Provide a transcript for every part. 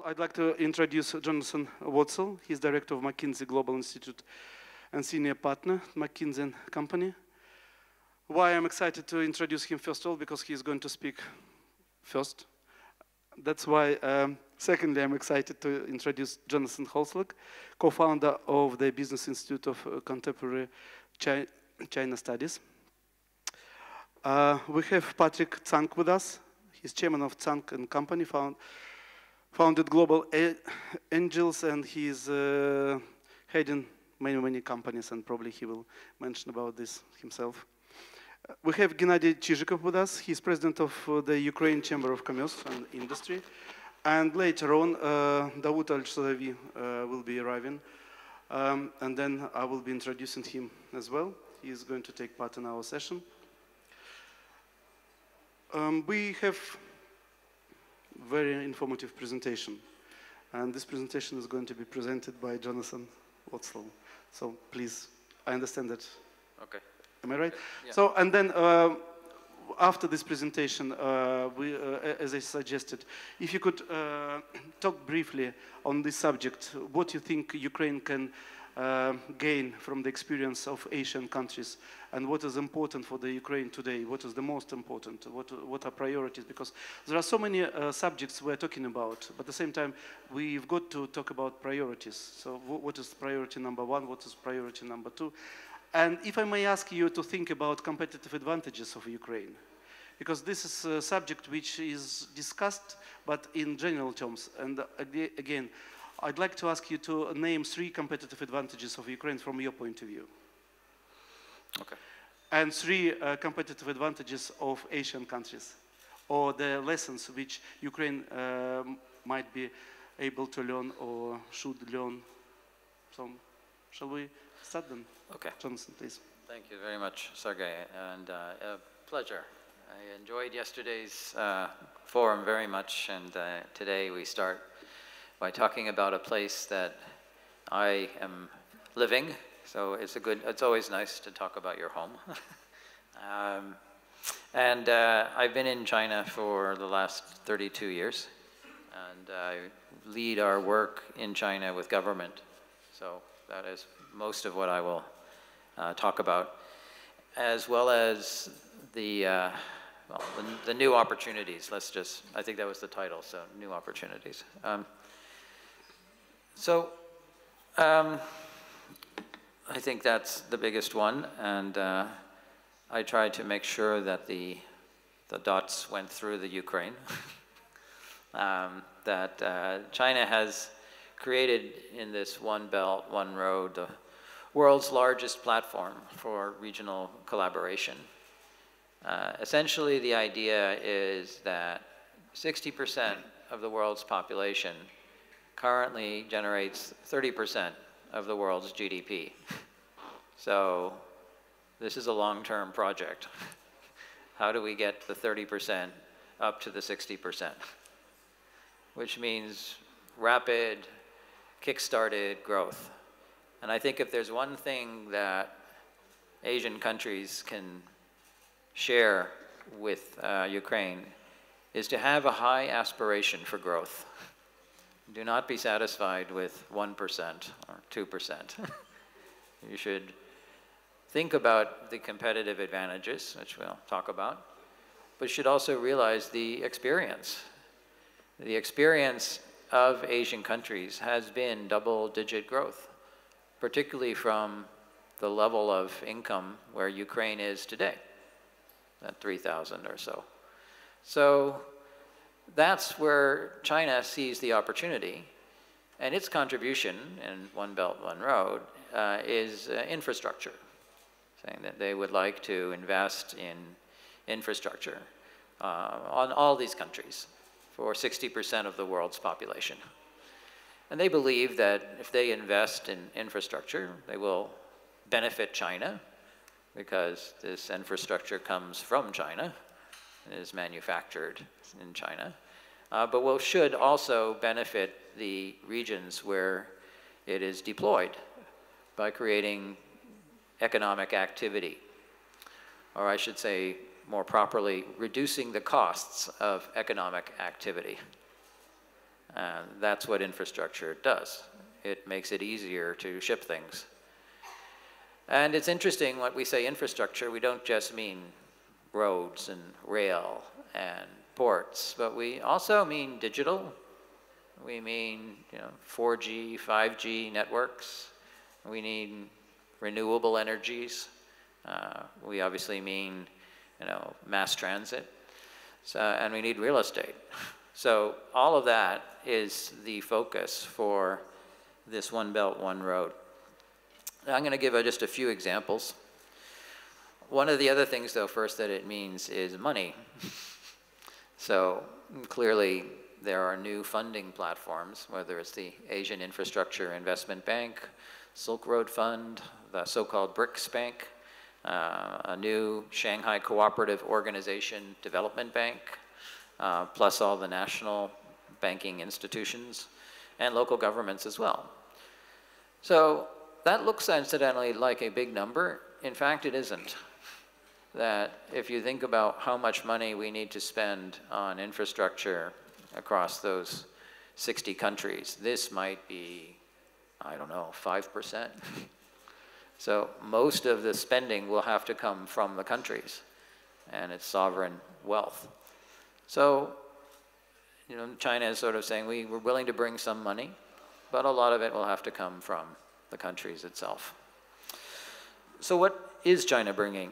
I'd like to introduce Jonathan Woetzel. He's director of McKinsey Global Institute and senior partner at McKinsey and Company. Why I'm excited to introduce him first of all, because he's going to speak first. That's why, secondly, I'm excited to introduce Jonathan Holslag, co-founder of the Business Institute of Contemporary China Studies. We have Patrick Tsang with us. He's chairman of Tsang and Company, founded Global Angels, and he's heading many companies, and probably he will mention about this himself. We have Gennady Chizhikov with us. He's president of the Ukraine Chamber of Commerce and Industry. And later on, Dawood Shezawi will be arriving. And then I will be introducing him as well. He is going to take part in our session. We have very informative presentation. And this presentation is going to be presented by Jonathan Woetzel. So please, I understand that. Okay. Am I right? Yeah. So, and then after this presentation, as I suggested, if you could talk briefly on this subject, what you think Ukraine can gain from the experience of Asian countries, and what is important for the Ukraine today, what is the most important, what are priorities, because there are so many subjects we're talking about, but at the same time, we've got to talk about priorities. So what is priority number one, what is priority number two? And if I may ask you to think about competitive advantages of Ukraine, because this is a subject which is discussed, but in general terms. And again, I'd like to ask you to name 3 competitive advantages of Ukraine from your point of view. Okay. And 3 competitive advantages of Asian countries, or the lessons which Ukraine might be able to learn or should learn. So, shall we start then? Okay. Jonathan, please. Thank you very much, Sergey, and a pleasure. I enjoyed yesterday's forum very much, and today we start by talking about a place that I am living. So it's always nice to talk about your home. And I've been in China for the last 32 years, and I lead our work in China with government. So that is most of what I will talk about, as well as the new opportunities. I think that was the title, so new opportunities. I think that's the biggest one, and I tried to make sure that the dots went through the Ukraine. That China has created in this One Belt, One Road, the world's largest platform for regional collaboration. Essentially, the idea is that 60% of the world's population currently generates 30% of the world's GDP. So this is a long-term project. How do we get the 30% up to the 60%? Which means rapid, kick-started growth. And I think if there's one thing that Asian countries can share with Ukraine is to have a high aspiration for growth. Do not be satisfied with 1% or 2%. You should think about the competitive advantages, which we'll talk about, but you should also realize the experience. The experience of Asian countries has been double-digit growth, particularly from the level of income where Ukraine is today, at 3,000 or so. So that's where China sees the opportunity, and its contribution in One Belt, One Road is infrastructure, saying that they would like to invest in infrastructure on all these countries for 60% of the world's population. And they believe that if they invest in infrastructure, they will benefit China, because this infrastructure comes from China and is manufactured in China, but should also benefit the regions where it is deployed by creating economic activity, or I should say more properly, reducing the costs of economic activity. That's what infrastructure does. It makes it easier to ship things. And it's interesting when we say infrastructure, we don't just mean roads and rail and ports, but we also mean digital. We mean 4G, 5G networks. We need renewable energies. We obviously mean mass transit. And we need real estate. So all of that is the focus for this One Belt, One Road. I'm going to give just a few examples. One of the other things, though, first that it means is money. So clearly, there are new funding platforms, whether it's the Asian Infrastructure Investment Bank, Silk Road Fund, the so-called BRICS Bank, a new Shanghai Cooperative Organization Development Bank, plus all the national banking institutions and local governments as well. So that looks incidentally like a big number. In fact, it isn't. That if you think about how much money we need to spend on infrastructure across those 60 countries, this might be, I don't know, 5%. So most of the spending will have to come from the countries and its sovereign wealth. So, China is sort of saying we're willing to bring some money, but a lot of it will have to come from the countries itself. So what is China bringing?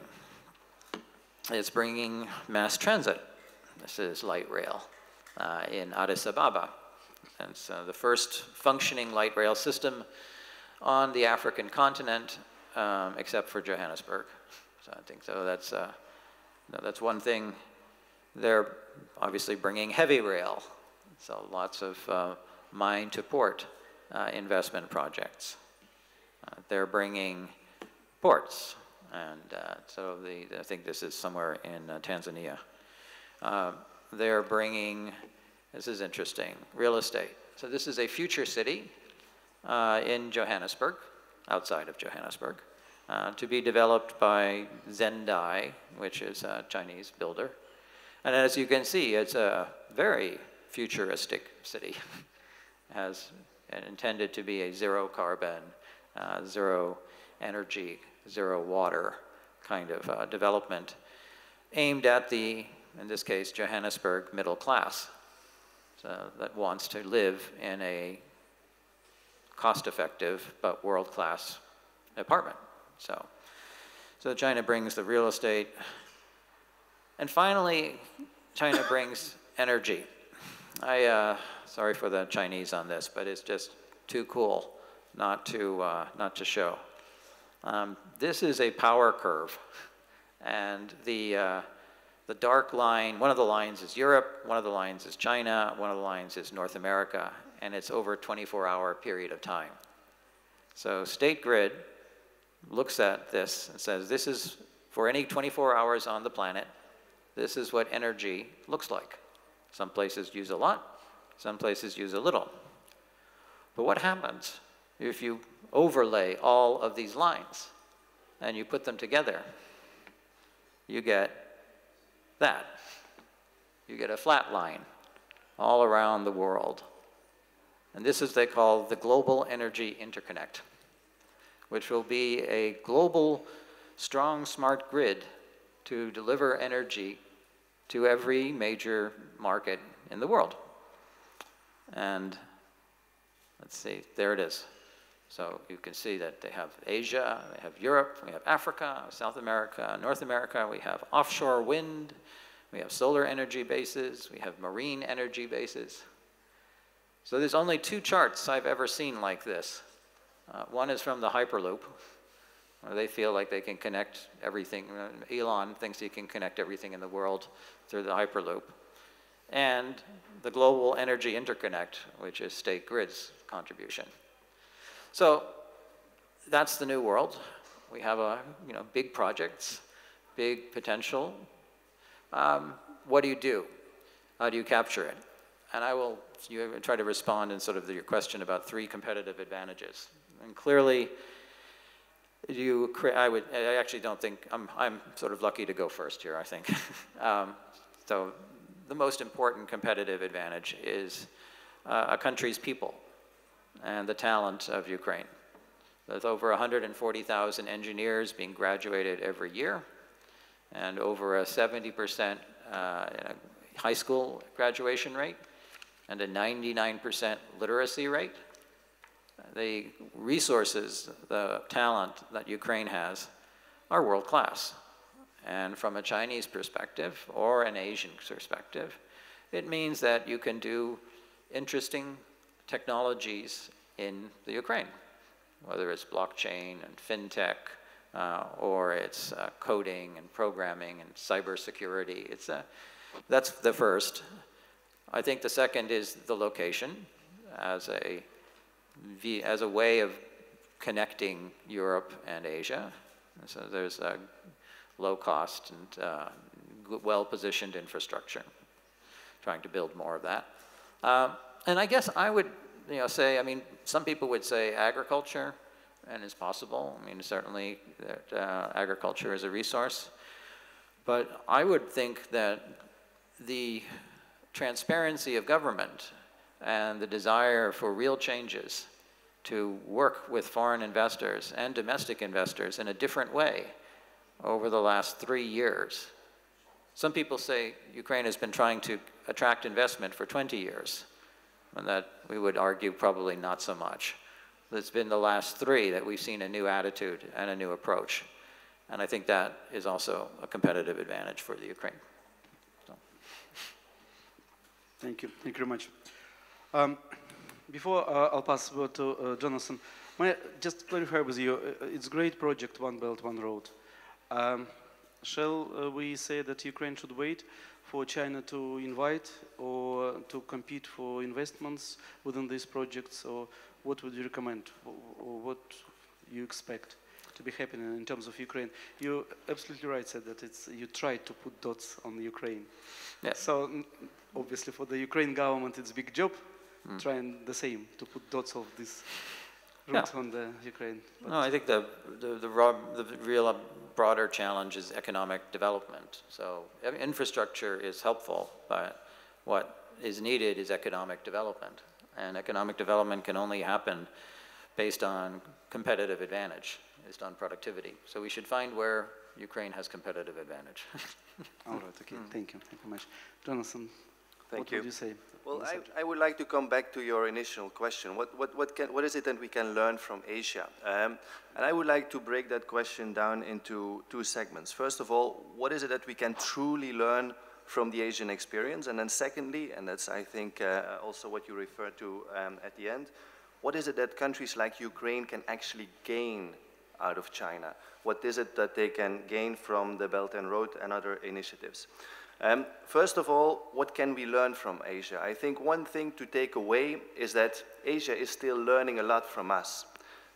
It's bringing mass transit. This is light rail in Addis Ababa. And so the first functioning light rail system on the African continent, except for Johannesburg. So I think that's one thing. They're obviously bringing heavy rail, so lots of mine to port investment projects. They're bringing ports, and so I think this is somewhere in Tanzania. They're bringing, this is interesting, real estate. So this is a future city in Johannesburg, outside of Johannesburg, to be developed by Zendai, which is a Chinese builder. And as you can see, it's a very futuristic city. It has intended to be a zero carbon, zero energy, zero water kind of development aimed at the, in this case, Johannesburg middle class, so that wants to live in a cost-effective but world-class apartment. So China brings the real estate. And finally, China brings energy. Sorry for the Chinese on this, but it's just too cool not to show. This is a power curve, and the dark line, one of the lines is Europe, one of the lines is China, one of the lines is North America, and it's over a 24-hour period of time. So State Grid looks at this and says, this is, for any 24 hours on the planet, this is what energy looks like. Some places use a lot, some places use a little. But what happens if you overlay all of these lines and you put them together? You get that. You get a flat line all around the world. And this is, they call the Global Energy Interconnect, which will be a global, strong, smart grid to deliver energy to every major market in the world. And let's see, there it is. So you can see that they have Asia, they have Europe, we have Africa, South America, North America, we have offshore wind, we have solar energy bases, we have marine energy bases. So there's only two charts I've ever seen like this. One is from the Hyperloop, where they feel like they can connect everything. Elon thinks he can connect everything in the world through the Hyperloop. And the Global Energy Interconnect, which is State Grid's contribution. So that's the new world. We have big projects, big potential. What do? How do you capture it? And I will try to respond in sort of your question about 3 competitive advantages. And clearly, I actually don't think, I'm sort of lucky to go first here, I think. So the most important competitive advantage is a country's people and the talent of Ukraine. With over 140,000 engineers being graduated every year, and over a 70% high school graduation rate, and a 99% literacy rate. The resources, the talent that Ukraine has are world class. And from a Chinese perspective or an Asian perspective, it means that you can do interesting technologies in the Ukraine, whether it's blockchain and fintech, or it's coding and programming and cybersecurity. That's the first. I think the second is the location as a way of connecting Europe and Asia. So there's a low cost and well-positioned infrastructure. Trying to build more of that. And I guess I would say, I mean, some people would say agriculture, and it's possible. I mean, certainly that agriculture is a resource. But I would think that the transparency of government and the desire for real changes to work with foreign investors and domestic investors in a different way over the last 3 years. Some people say Ukraine has been trying to attract investment for 20 years, and that we would argue probably not so much. It's been the last 3 that we've seen a new attitude and a new approach. And I think that is also a competitive advantage for the Ukraine. So. Thank you. Thank you very much. Before I'll pass the word to Jonathan, may I just clarify with you, it's a great project, One Belt, One Road. Shall we say that Ukraine should wait for China to invite or to compete for investments within these projects, or what would you recommend, or what you expect to be happening in terms of Ukraine? You absolutely right, said that you tried to put dots on Ukraine. Yeah. So obviously for the Ukraine government it's a big job, trying the same, to put dots of this route on the Ukraine. But no, I think the real broader challenge is economic development. So infrastructure is helpful, but what is needed is economic development. And economic development can only happen based on competitive advantage, based on productivity. So we should find where Ukraine has competitive advantage. All right, okay, thank you very much. Jonathan, what would you say? Well, I would like to come back to your initial question. What is it that we can learn from Asia? And I would like to break that question down into 2 segments. First of all, what is it that we can truly learn from the Asian experience? And then secondly, and that's I think also what you referred to at the end, what is it that countries like Ukraine can actually gain out of China? What is it that they can gain from the Belt and Road and other initiatives? First of all, what can we learn from Asia? I think one thing to take away is that Asia is still learning a lot from us.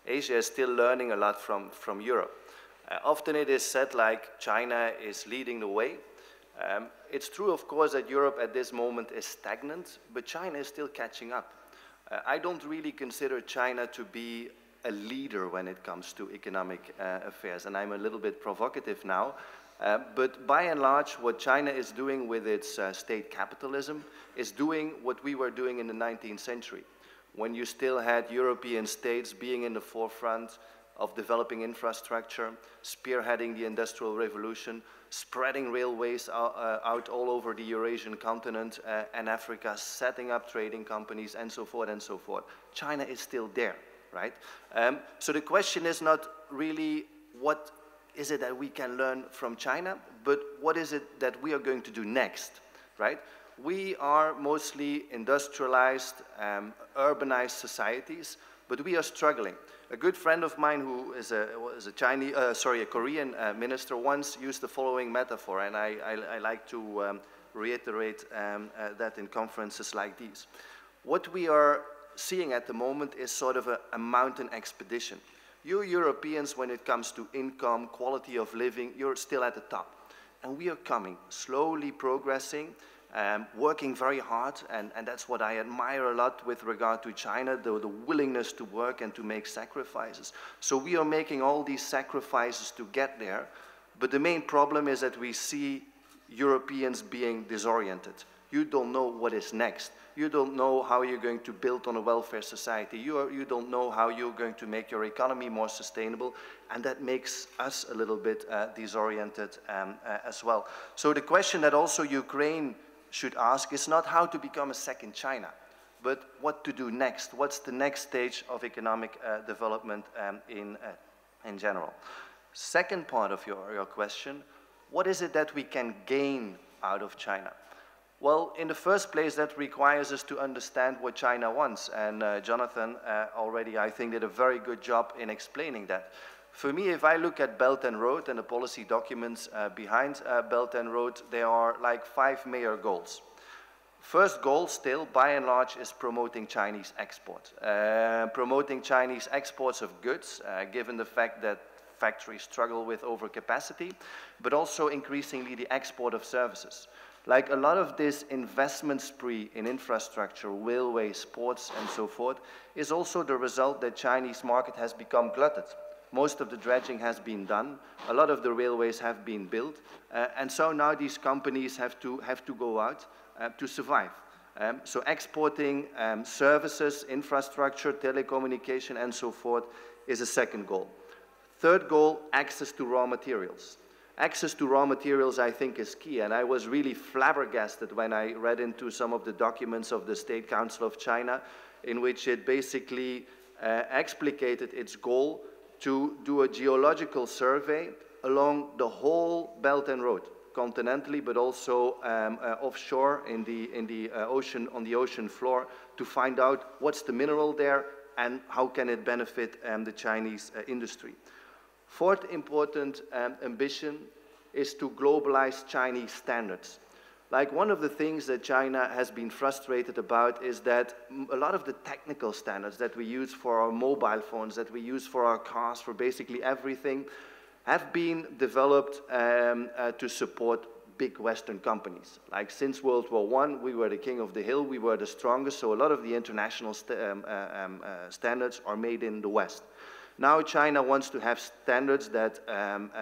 Asia is still learning a lot from Europe. Often it is said like China is leading the way. It's true, of course, that Europe at this moment is stagnant, but China is still catching up. I don't really consider China to be a leader when it comes to economic affairs, and I'm a little bit provocative now. But by and large, what China is doing with its state capitalism is doing what we were doing in the 19th century, when you still had European states being in the forefront of developing infrastructure, spearheading the Industrial Revolution, spreading railways out all over the Eurasian continent and Africa, setting up trading companies, and so forth and so forth. China is still there, right? So the question is not really what is it that we can learn from China, but what is it that we are going to do next, right? We are mostly industrialized, urbanized societies, but we are struggling. A good friend of mine who is a Korean minister once used the following metaphor, and I like to reiterate that in conferences like these. What we are seeing at the moment is sort of a mountain expedition. You Europeans, when it comes to income, quality of living, you're still at the top. And we are coming, slowly progressing, working very hard, and that's what I admire a lot with regard to China, the willingness to work and to make sacrifices. So we are making all these sacrifices to get there, but the main problem is that we see Europeans being disoriented. You don't know what is next. You don't know how you're going to build on a welfare society. You don't know how you're going to make your economy more sustainable, and that makes us a little bit disoriented as well. So the question that also Ukraine should ask is not how to become a second China, but what to do next. What's the next stage of economic development in general? Second part of your question, what is it that we can gain out of China? Well, in the first place, that requires us to understand what China wants. And Jonathan already, I think, did a very good job in explaining that. For me, if I look at Belt and Road and the policy documents behind Belt and Road, there are like 5 major goals. First goal still, by and large, is promoting Chinese export. Promoting Chinese exports of goods, given the fact that factories struggle with overcapacity, but also increasingly the export of services. Like a lot of this investment spree in infrastructure, railways, ports, and so forth, is also the result that Chinese market has become glutted. Most of the dredging has been done. A lot of the railways have been built. And so now these companies have to go out to survive. So exporting services, infrastructure, telecommunication, and so forth is a second goal. Third goal, access to raw materials. Access to raw materials, I think, is key, and I was really flabbergasted when I read into some of the documents of the State Council of China, in which it basically explicated its goal to do a geological survey along the whole Belt and Road, continentally, but also offshore in the ocean, on the ocean floor, to find out what's the mineral there and how can it benefit the Chinese industry. Fourth important ambition is to globalize Chinese standards. Like one of the things that China has been frustrated about is that a lot of the technical standards that we use for our mobile phones, that we use for our cars, for basically everything, have been developed to support big Western companies. Like since World War I, we were the king of the hill, we were the strongest, so a lot of the international standards are made in the West. Now China wants to have standards that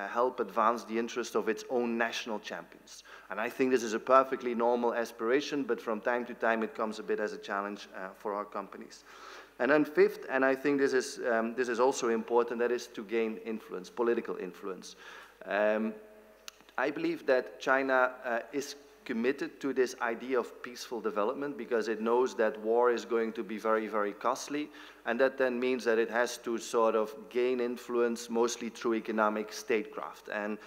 help advance the interest of its own national champions. And I think this is a perfectly normal aspiration, but from time to time it comes a bit as a challenge for our companies. And then fifth, and I think this is also important, that is to gain influence, political influence. I believe that China is committed to this idea of peaceful development because it knows that war is going to be very, very costly, and that then means that it has to sort of gain influence mostly through economic statecraft. And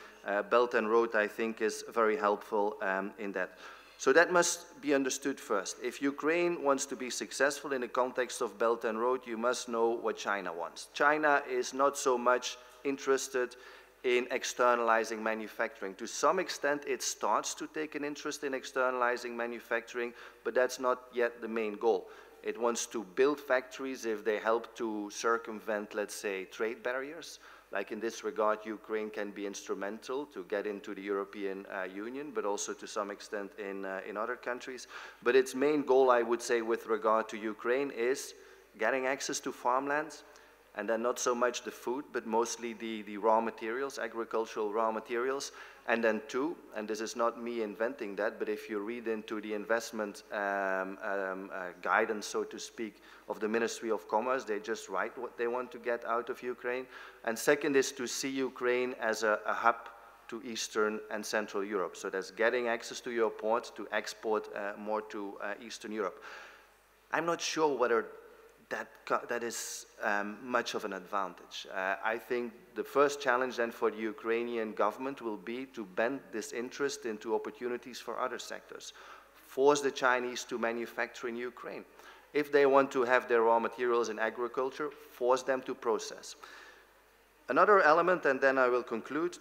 Belt and Road, I think, is very helpful in that. So that must be understood first. If Ukraine wants to be successful in the context of Belt and Road, you must know what China wants. China is not so much interested in externalizing manufacturing. To some extent, it starts to take an interest in externalizing manufacturing, but that's not yet the main goal. It wants to build factories if they help to circumvent, let's say, trade barriers. Like in this regard, Ukraine can be instrumental to get into the European Union, but also to some extent in other countries. But its main goal, I would say, with regard to Ukraine is getting access to farmlands, and then not so much the food, but mostly the raw materials, agricultural raw materials. And then two, and this is not me inventing that, but if you read into the investment guidance, so to speak, of the Ministry of Commerce, they just write what they want to get out of Ukraine. And second is to see Ukraine as a hub to Eastern and Central Europe. So that's getting access to your ports to export more to Eastern Europe. I'm not sure whether that is much of an advantage. I think the first challenge then for the Ukrainian government will be to bend this interest into opportunities for other sectors. Force the Chinese to manufacture in Ukraine. If they want to have their raw materials in agriculture, force them to process. Another element, and then I will conclude,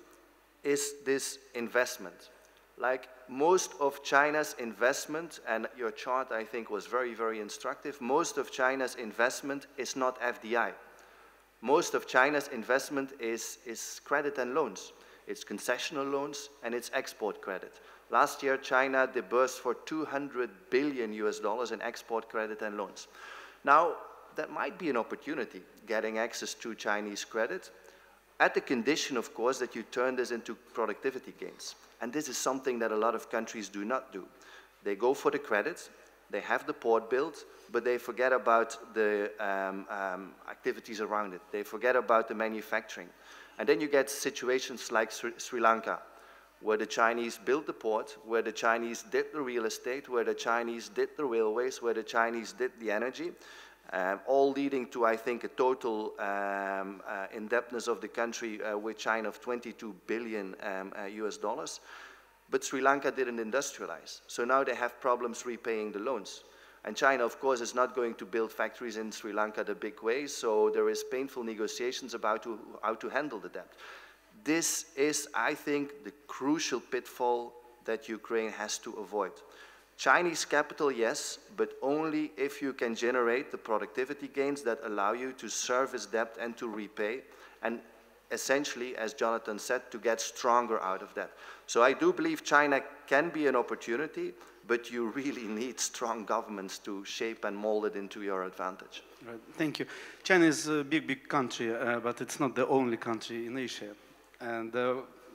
is this investment. Like most of China's investment, and your chart I think was very, very instructive, most of China's investment is not FDI. Most of China's investment is credit and loans. It's concessional loans and it's export credit. Last year, China disbursed for $200 billion in export credit and loans. Now, that might be an opportunity, getting access to Chinese credit, at the condition, of course, that you turn this into productivity gains. and this is something that a lot of countries do not do. They go for the credit, they have the port built, but they forget about the activities around it. They forget about the manufacturing. And then you get situations like Sri Lanka, where the Chinese built the port, where the Chinese did the real estate, where the Chinese did the railways, where the Chinese did the energy, all leading to, I think, a total indebtedness of the country with China of 22 billion US dollars. But Sri Lanka didn't industrialize. So now they have problems repaying the loans. And China, of course, is not going to build factories in Sri Lanka the big way, so there is painful negotiations about how to handle the debt. This is, I think, the crucial pitfall that Ukraine has to avoid. Chinese capital, yes, but only if you can generate the productivity gains that allow you to service debt and to repay, and essentially, as Jonathan said, to get stronger out of that. So I do believe China can be an opportunity, but you really need strong governments to shape and mold it into your advantage. Right. Thank you. China is a big, big country, but it's not the only country in Asia. And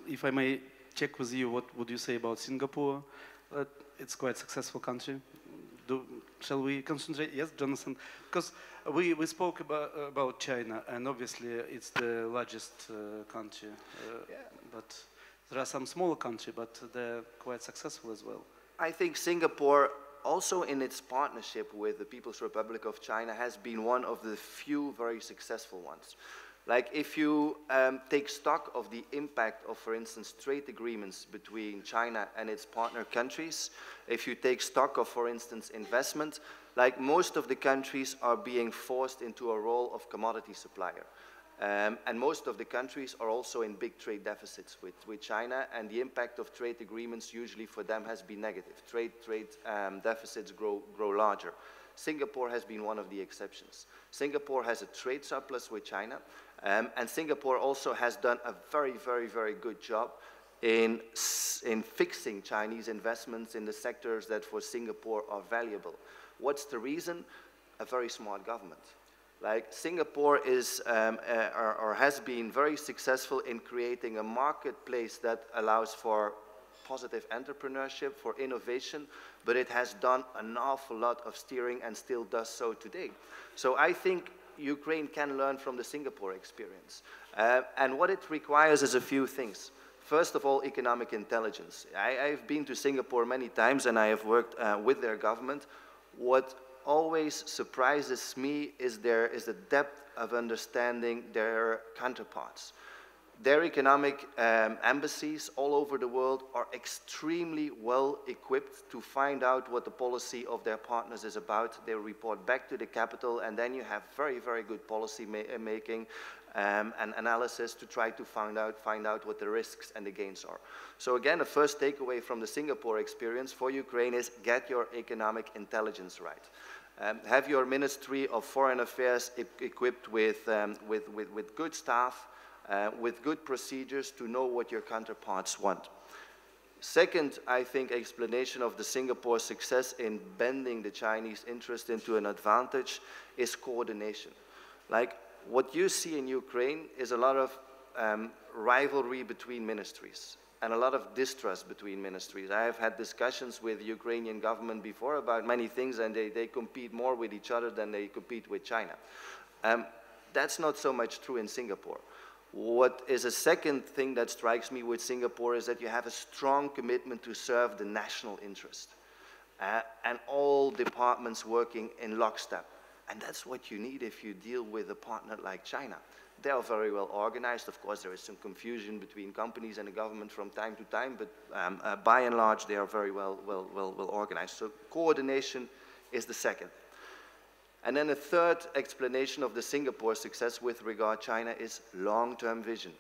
if I may check with you, what would you say about Singapore? It's quite a successful country. Shall we concentrate? Yes, Jonathan? Because we spoke about China, and obviously it's the largest country. But there are some smaller countries, but they're quite successful as well. I think Singapore, also in its partnership with the People's Republic of China, has been one of the few very successful ones. Like if you take stock of the impact of, for instance, trade agreements between China and its partner countries, if you take stock of, for instance, investment, like most of the countries are being forced into a role of commodity supplier. And most of the countries are also in big trade deficits with China, and the impact of trade agreements usually for them has been negative. Trade deficits grow larger. Singapore has been one of the exceptions. Singapore has a trade surplus with China, and Singapore also has done a very, very, very good job in fixing Chinese investments in the sectors that for Singapore are valuable. What's the reason? A very smart government. Like Singapore is or has been very successful in creating a marketplace that allows for positive entrepreneurship, for innovation, but it has done an awful lot of steering and still does so today. So I think Ukraine can learn from the Singapore experience. And what it requires is a few things. First of all, economic intelligence. I've been to Singapore many times and I have worked with their government. What always surprises me is the depth of understanding their counterparts. Their economic embassies all over the world are extremely well equipped to find out what the policy of their partners is about. They report back to the capital, and then you have very, very good policy making and analysis to try to find out what the risks and the gains are. So again, the first takeaway from the Singapore experience for Ukraine is get your economic intelligence right. Have your Ministry of Foreign Affairs equipped with good staff, with good procedures to know what your counterparts want. Second, I think, explanation of the Singapore success in bending the Chinese interest into an advantage is coordination. Like, what you see in Ukraine is a lot of rivalry between ministries and a lot of distrust between ministries. I have had discussions with the Ukrainian government before about many things, and they compete more with each other than they compete with China. That's not so much true in Singapore. What is a second thing that strikes me with Singapore is that you have a strong commitment to serve the national interest, and all departments working in lockstep. And that's what you need if you deal with a partner like China. They are very well organized. Of course, there is some confusion between companies and the government from time to time, but by and large, they are very well organized. So coordination is the second. And then a third explanation of the Singapore success with regard to China is long-term vision.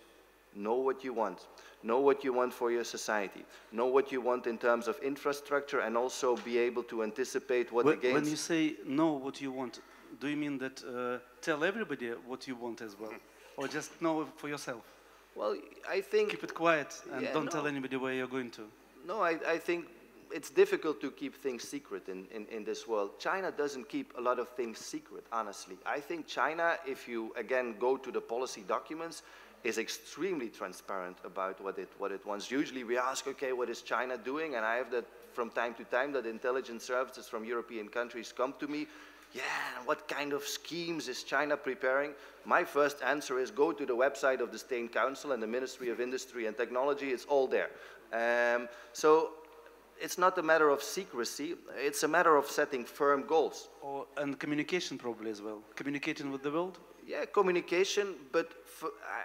Know what you want. Know what you want for your society. Know what you want in terms of infrastructure, and also be able to anticipate what the gains... When you say know what you want, do you mean that tell everybody what you want as well? Or just know for yourself? Well, I think... Keep it quiet and don't tell anybody where you're going to. No, I think it's difficult to keep things secret in this world. China doesn't keep a lot of things secret, honestly. I think China, if you, again, go to the policy documents, is extremely transparent about what it wants. Usually we ask, okay, what is China doing? And I have that from time to time, that intelligence services from European countries come to me. Yeah, what kind of schemes is China preparing? My first answer is go to the website of the State Council and the Ministry of Industry and Technology. It's all there. So it's not a matter of secrecy. It's a matter of setting firm goals. And communication probably as well. Communicating with the world? Yeah, communication, but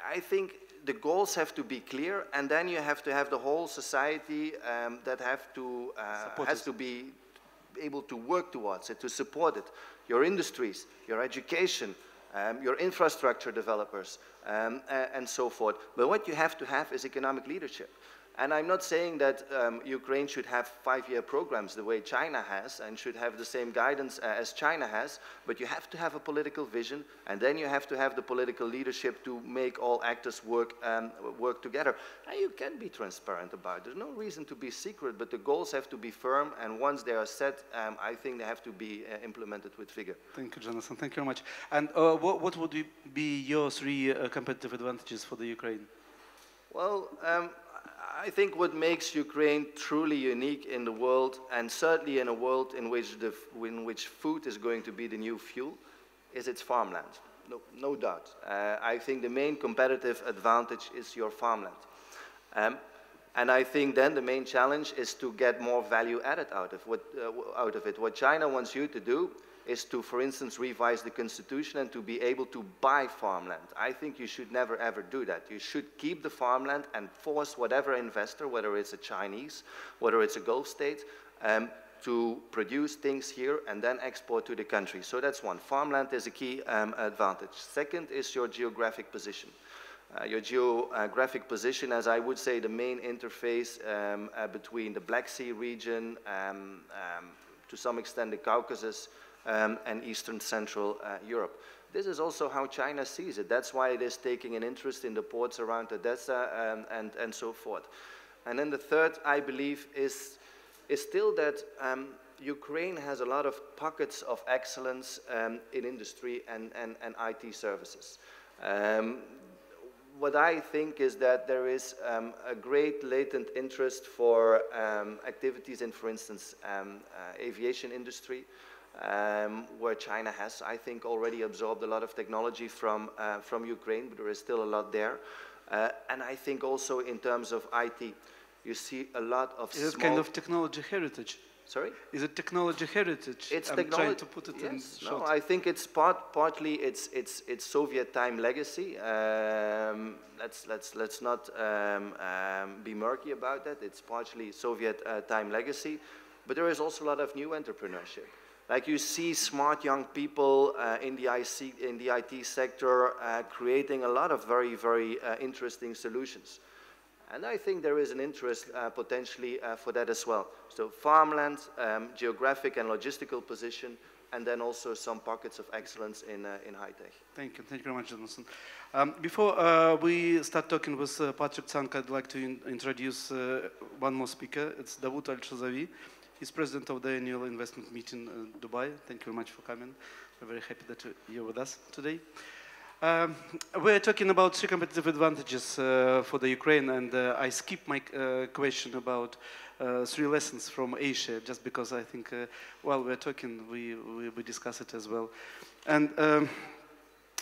I think the goals have to be clear, and then you have to have the whole society that has to be able to work towards it, to support it. Your industries, your education, your infrastructure developers, and so forth. But what you have to have is economic leadership. And I'm not saying that Ukraine should have 5-year programs the way China has and should have the same guidance as China has, but you have to have a political vision, and then you have to have the political leadership to make all actors work together. And you can be transparent about it. There's no reason to be secret, but the goals have to be firm, and once they are set, I think they have to be implemented with vigor. Thank you, Jonathan. Thank you very much. And what would be your 3 competitive advantages for the Ukraine? Well, I think what makes Ukraine truly unique in the world, and certainly in a world in which food is going to be the new fuel, is its farmland. No doubt. I think the main competitive advantage is your farmland. And I think then the main challenge is to get more value added out of it. What China wants you to do is to, for instance, revise the constitution and to be able to buy farmland. I think you should never ever do that. You should keep the farmland and force whatever investor, whether it's a Chinese, whether it's a Gulf state, to produce things here and then export to the country. So that's one. Farmland is a key advantage. Second is your geographic position. Your geographic position, as I would say, the main interface between the Black Sea region, to some extent the Caucasus, and Eastern Central Europe. This is also how China sees it. That's why it is taking an interest in the ports around Odessa and so forth. And then the third, I believe, is still that Ukraine has a lot of pockets of excellence in industry and IT services. What I think is that there is a great latent interest for activities in, for instance, aviation industry, where China has, I think, already absorbed a lot of technology from Ukraine, but there is still a lot there. And I think also in terms of IT, you see a lot of Is it kind of technology heritage? Sorry? Is it technology heritage? It's I'm technology. trying to put it in short. No, I think it's partly it's Soviet time legacy. Let's not be murky about that. It's partially Soviet time legacy, but there is also a lot of new entrepreneurship. Like you see smart young people in the IT sector creating a lot of very, very interesting solutions. And I think there is an interest potentially for that as well. So farmland, geographic and logistical position, and then also some pockets of excellence in high tech. Thank you very much, Jonathan. Before we start talking with Patrick Tsang, I'd like to introduce one more speaker. It's Dawood Shezawi. He's president of the annual investment meeting in Dubai. Thank you very much for coming. We're very happy that you're with us today. We're talking about 3 competitive advantages for the Ukraine, and I skipped my question about 3 lessons from Asia, just because I think while we're talking, we discuss it as well. And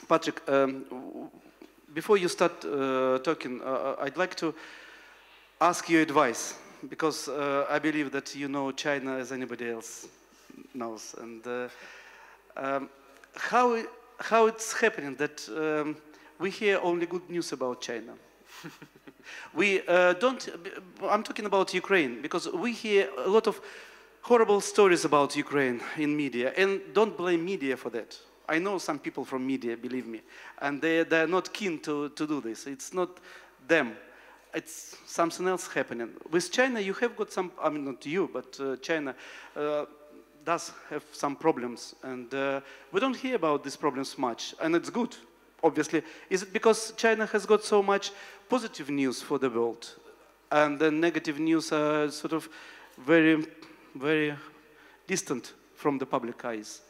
Patrick, before you start talking, I'd like to ask your advice, because I believe that you know China as anybody else knows. And how it's happening that we hear only good news about China? I'm talking about Ukraine, because we hear a lot of horrible stories about Ukraine in media, and don't blame media for that. I know some people from media, believe me, and they're not keen to do this. It's not them. It's something else happening. With China, you have got some, I mean, not you, but China does have some problems, and we don't hear about these problems much, and it's good, obviously. Is it because China has got so much positive news for the world, and the negative news are sort of very, very distant from the public eyes?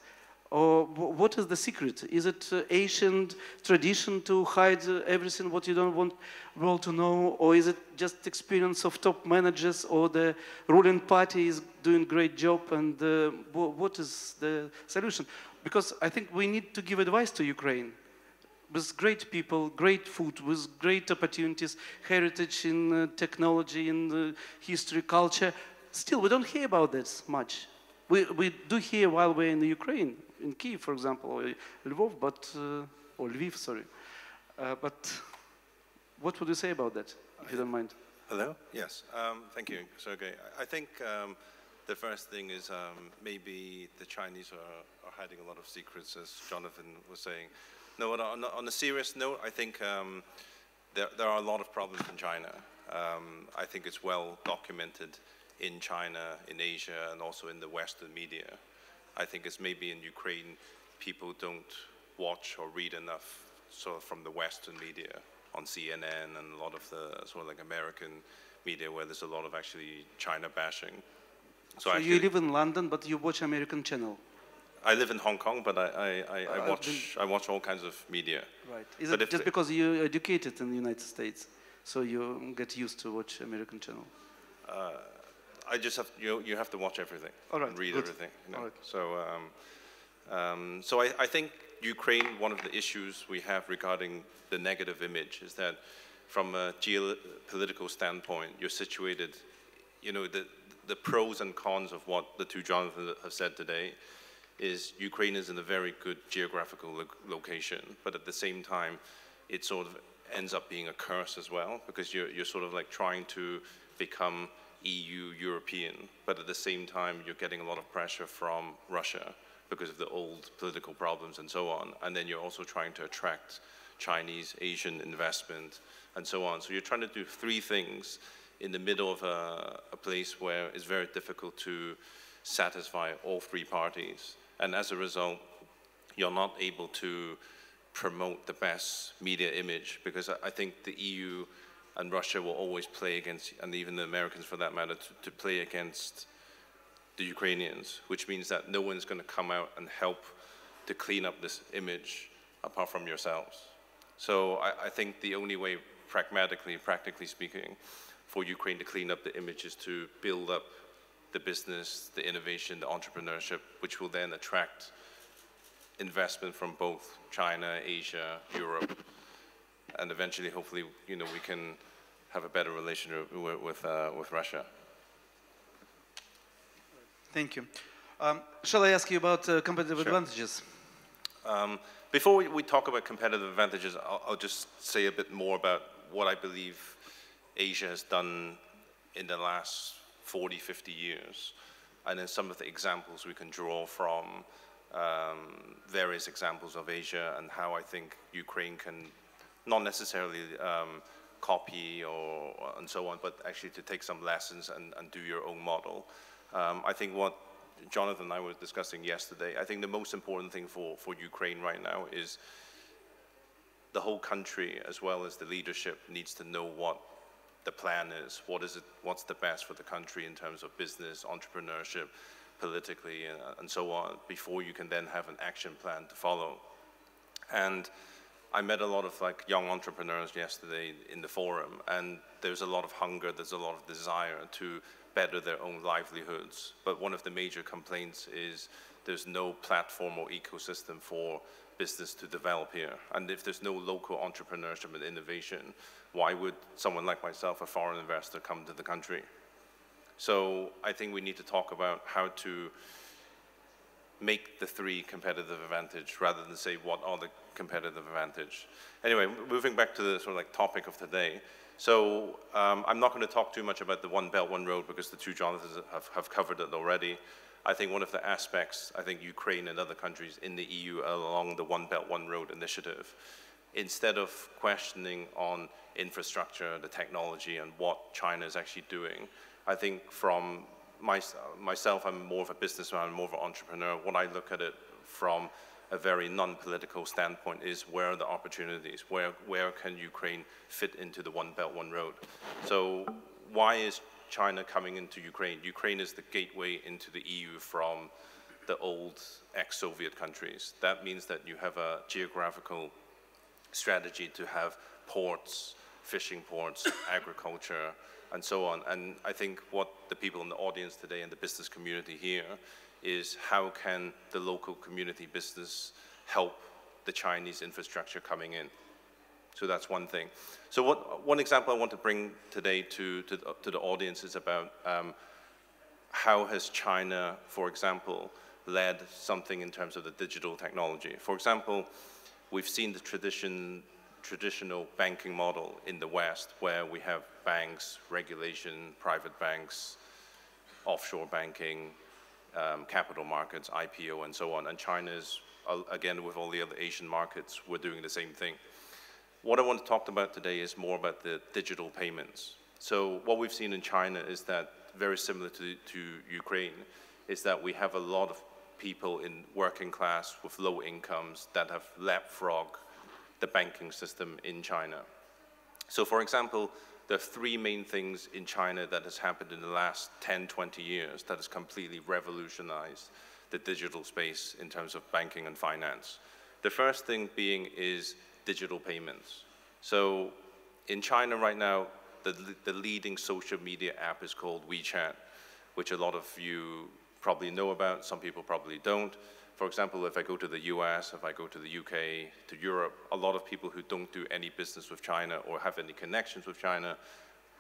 Or what is the secret? Is it Asian tradition to hide everything what you don't want world to know? Or is it just experience of top managers, or the ruling party is doing great job? And what is the solution? Because I think we need to give advice to Ukraine. With great people, great food, with great opportunities, heritage in technology, in history, culture. Still, we don't hear about this much. We do hear while we're in the Ukraine, in KIEF, for example, or Lvov, or Lviv, sorry. But what would you say about that, if you don't mind? Hello? Yes. Thank you, Sergey. I think the first thing is maybe the Chinese are hiding a lot of secrets, as Jonathan was saying. No, on a serious note, I think there are a lot of problems in China. I think it's well documented in China, in Asia, and also in the Western media. I think it's maybe in Ukraine, people don't watch or read enough sort of from the Western media on CNN and a lot of the sort of like American media where there's a lot of actually China bashing. So you live in London, but you watch American channel? I live in Hong Kong, but I watch all kinds of media. Right. Is it just because you're educated in the United States, so you get used to watch American channel? I just have you have to watch everything and read everything. You know? So I think Ukraine, one of the issues we have regarding the negative image is that from a geopolitical standpoint, you're situated, you know, the pros and cons of what the two Jonathans have said today is Ukraine is in a very good geographical location, but at the same time, it sort of ends up being a curse as well, because you're sort of like trying to become EU, European, but at the same time, you're getting a lot of pressure from Russia because of the old political problems and so on. And then you're also trying to attract Chinese, Asian investment and so on. So you're trying to do three things in the middle of a place where it's very difficult to satisfy all three parties. And as a result, you're not able to promote the best media image, because I think the EU and Russia will always play against, and even the Americans for that matter, to play against the Ukrainians, which means that no one's going to come out and help to clean up this image apart from yourselves. So I think the only way, practically speaking, for Ukraine to clean up the image is to build up the business, the innovation, the entrepreneurship, which will then attract investment from both China, Asia, Europe, and eventually, hopefully, you know, we can have a better relationship with Russia. Thank you. Shall I ask you about competitive advantages? Before we talk about competitive advantages, I'll just say a bit more about what I believe Asia has done in the last 40, 50 years, and then some of the examples we can draw from various examples of Asia, and how I think Ukraine can not necessarily copy and so on, but actually to take some lessons and do your own model. I think what Jonathan and I were discussing yesterday, I think the most important thing for Ukraine right now is the whole country, as well as the leadership, needs to know what the plan is. What's the best for the country in terms of business, entrepreneurship, politically, and so on, before you can then have an action plan to follow. And I met a lot of like young entrepreneurs yesterday in the forum, and there's a lot of hunger, there's a lot of desire to better their own livelihoods. But one of the major complaints is there's no platform or ecosystem for business to develop here. And if there's no local entrepreneurship and innovation, why would someone like myself, a foreign investor, come to the country? So I think we need to talk about how to make the three competitive advantage rather than say what are the competitive advantage. Anyway, moving back to the sort of like topic of today. So I'm not going to talk too much about the One Belt, One Road, because the two Jonathans have covered it already. I think one of the aspects, I think Ukraine and other countries in the EU along the One Belt, One Road initiative, instead of questioning on infrastructure, the technology, and what China is actually doing, I think from myself, I'm more of a businessman, I'm more of an entrepreneur. What I look at it from a very non-political standpoint is where are the opportunities, where can Ukraine fit into the One Belt, One Road? So why is China coming into Ukraine? Ukraine is the gateway into the EU from the old ex-Soviet countries. That means that you have a geographical strategy to have ports, fishing ports, agriculture, and so on. And I think what the people in the audience today and the business community here is how can the local community business help the Chinese infrastructure coming in. So that's one thing. So one example I want to bring today to the audience is about how has China, for example, led something in terms of the digital technology. For example, we've seen the traditional banking model in the West where we have banks, regulation, private banks, offshore banking, capital markets, IPO, and so on. And China is, again, with all the other Asian markets, we're doing the same thing. What I want to talk about today is more about the digital payments. So what we've seen in China is that, very similar to Ukraine, is that we have a lot of people in working class with low incomes that have leapfrogged the banking system in China. So for example, there are three main things in China that has happened in the last 10, 20 years that has completely revolutionized the digital space in terms of banking and finance. The first thing being is digital payments. So in China right now, the leading social media app is called WeChat, which a lot of you probably know about, some people probably don't. For example, if I go to the US, if I go to the UK, to Europe, a lot of people who don't do any business with China or have any connections with China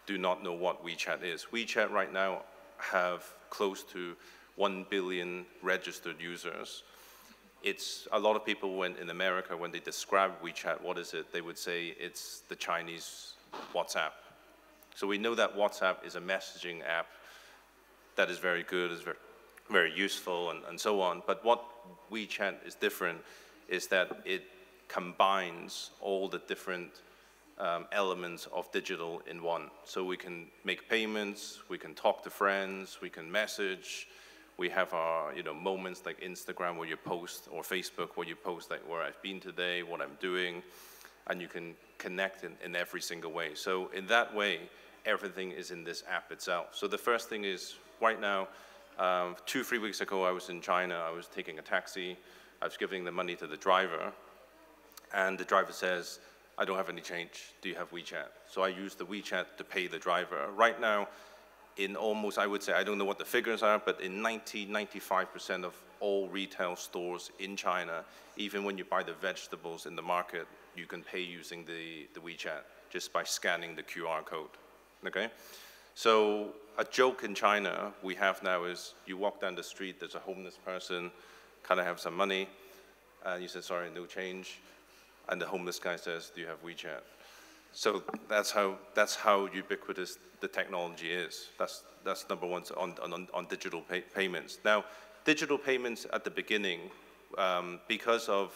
do not know what WeChat is. WeChat right now have close to 1 billion registered users. It's a lot of people when in America, when they describe WeChat, what is it? They would say it's the Chinese WhatsApp. So we know that WhatsApp is a messaging app that is very good, is very useful, and so on. But what WeChat is different is that it combines all the different elements of digital in one. So we can make payments, we can talk to friends, we can message. We have our moments like Instagram where you post, or Facebook where you post like where I've been today, what I'm doing, and you can connect in every single way. So in that way, everything is in this app itself. So the first thing is right now, 2-3 weeks ago, I was in China. I was taking a taxi. I was giving the money to the driver. And the driver says, I don't have any change. Do you have WeChat? So I used the WeChat to pay the driver. Right now, in almost, I would say, I don't know what the figures are, but in 95% of all retail stores in China, even when you buy the vegetables in the market, you can pay using the WeChat just by scanning the QR code, okay? So a joke in China we have now is you walk down the street, there's a homeless person, kind of have some money, and you say, sorry, no change. And the homeless guy says, do you have WeChat? So that's how ubiquitous the technology is. That's number one on digital payments. Now, digital payments at the beginning, because of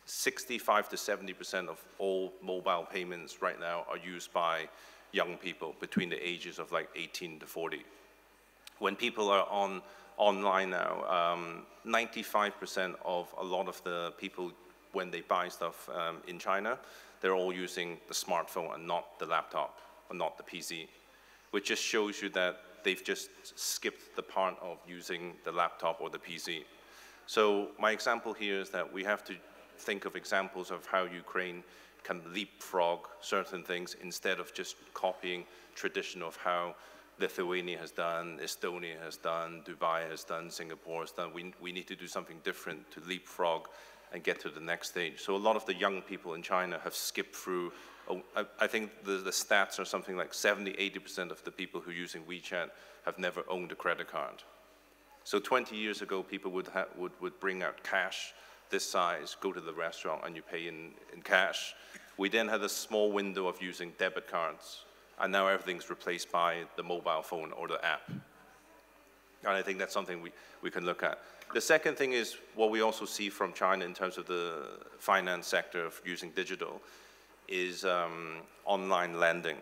65 to 70% of all mobile payments right now are used by young people between the ages of like 18 to 40. When people are online now, 95% of a lot of the people, when they buy stuff in China, they're all using the smartphone and not the laptop, or not the PC, which just shows you that they've just skipped the part of using the laptop or the PC. So my example here is that we have to think of examples of how Ukraine can leapfrog certain things instead of just copying tradition of how Lithuania has done, Estonia has done, Dubai has done, Singapore has done. We need to do something different to leapfrog and get to the next stage. So a lot of the young people in China have skipped through, I think the stats are something like 70–80% of the people who are using WeChat have never owned a credit card. So 20 years ago, people would bring out cash this size, go to the restaurant, and you pay in cash. We then had a small window of using debit cards, and now everything's replaced by the mobile phone or the app. And I think that's something we can look at. The second thing is what we also see from China in terms of the finance sector of using digital is online lending.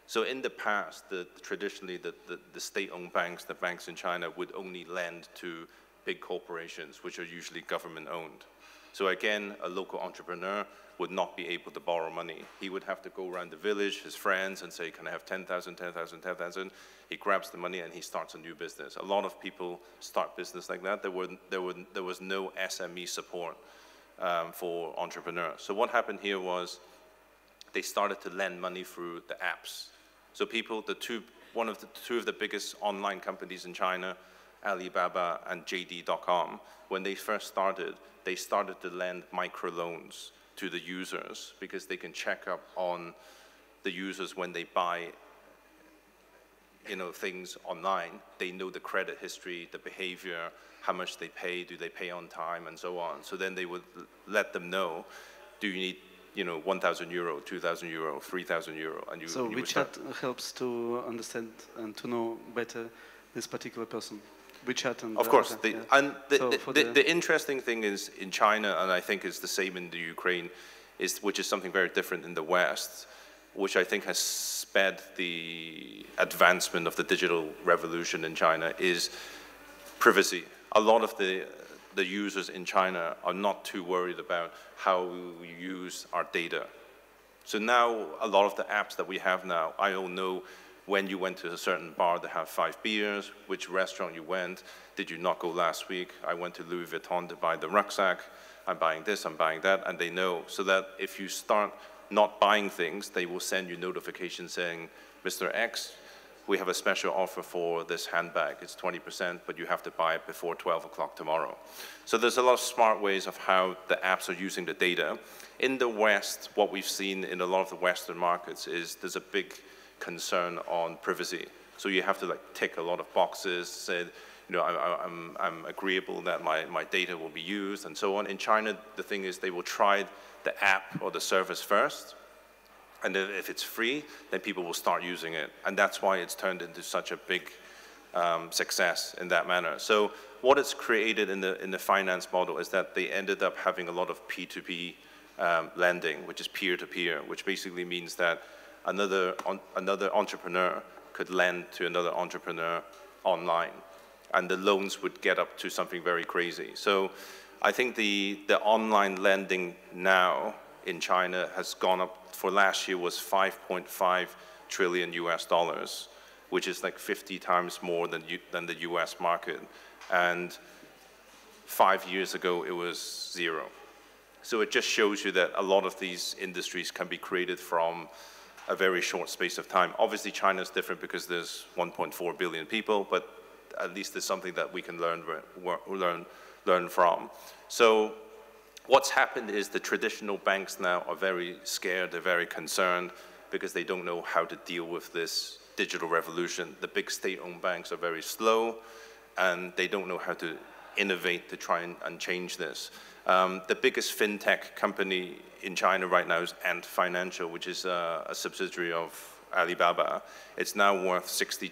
So in the past, traditionally, the state-owned banks, the banks in China would only lend to big corporations, which are usually government-owned. So again, a local entrepreneur would not be able to borrow money. He would have to go around the village, his friends, and say, can I have 10,000, 10,000, 10,000? He grabs the money and he starts a new business. A lot of people start business like that. There was no SME support for entrepreneurs. So what happened here was they started to lend money through the apps. So people, two of the biggest online companies in China, Alibaba and JD.com, when they first started, they started to lend microloans to the users because they can check up on the users when they buy things online. They know the credit history, the behavior, how much they pay, do they pay on time, and so on. So then they would let them know, do you need 1,000 euro, 2,000 euro, 3,000 euro, and you. So you WeChat helps to understand and to know better this particular person. WeChat and. Of course, yeah. and the interesting thing is in China, and I think is the same in the Ukraine, which is something very different in the West, which I think has sped the advancement of the digital revolution in China, is privacy. A lot of the users in China are not too worried about how we use our data. So now, a lot of the apps that we have now, I don't know when you went to a certain bar to have 5 beers, which restaurant you went, did you not go last week? I went to Louis Vuitton to buy the rucksack, I'm buying this, I'm buying that, and they know. So that if you start not buying things, they will send you notifications saying, Mr. X, we have a special offer for this handbag. It's 20%, but you have to buy it before 12 o'clock tomorrow. So there's a lot of smart ways of how the apps are using the data. In the West, what we've seen in a lot of the Western markets is there's a big concern on privacy. So you have to tick a lot of boxes, say, I'm agreeable that my data will be used and so on. In China, the thing is they will try the app or the service first, and then if it's free, then people will start using it. And that's why it's turned into such a big success in that manner. So what it's created in the finance model is that they ended up having a lot of P2P lending, which is peer-to-peer, which basically means that another entrepreneur could lend to another entrepreneur online, and the loans would get up to something very crazy. So I think the online lending now in China has gone up, for last year was 5.5 trillion US dollars, which is like 50 times more than the US market. And 5 years ago, it was 0. So it just shows you that a lot of these industries can be created from a very short space of time. Obviously, China is different because there's 1.4 billion people, but at least there's something that we can learn from. So what's happened is the traditional banks now are very scared, they're very concerned because they don't know how to deal with this digital revolution. The big state-owned banks are very slow and they don't know how to innovate to try and change this. The biggest fintech company in China right now is Ant Financial, which is a subsidiary of Alibaba. It's now worth 60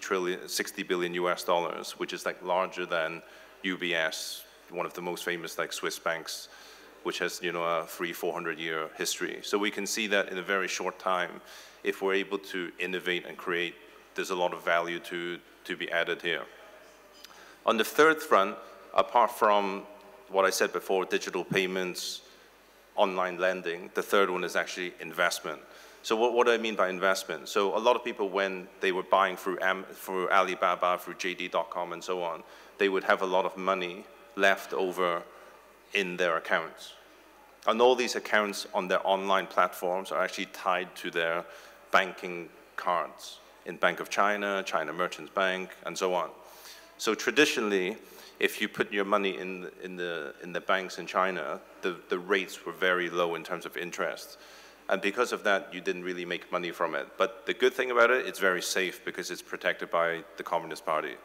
billion US dollars, which is larger than UBS, one of the most famous Swiss banks, which has a 300-400 year history. So we can see that in a very short time, if we're able to innovate and create, there's a lot of value to be added here. On the third front, apart from what I said before, digital payments, online lending, the third one is actually investment. So what do I mean by investment? So a lot of people, when they were buying through Alibaba, through JD.com and so on, they would have a lot of money left over in their accounts. And all these accounts on their online platforms are actually tied to their banking cards in Bank of China, China Merchants Bank, and so on. So traditionally, if you put your money in the banks in China, the rates were very low in terms of interest. And because of that, you didn't really make money from it. But the good thing about it, it's very safe because it's protected by the Communist Party.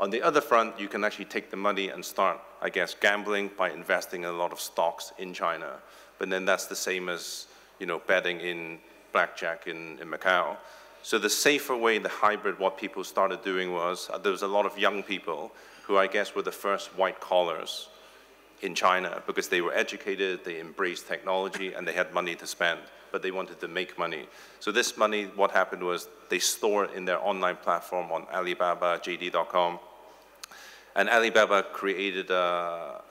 On the other front, you can actually take the money and start, I guess, gambling by investing in a lot of stocks in China. But then that's the same as, betting in blackjack in Macau. So the safer way, the hybrid, what people started doing was, there was a lot of young people who I guess were the first white collars in China because they were educated, they embraced technology, and they had money to spend, but they wanted to make money. So this money, what happened was they store it in their online platform on Alibaba, JD.com, and Alibaba created a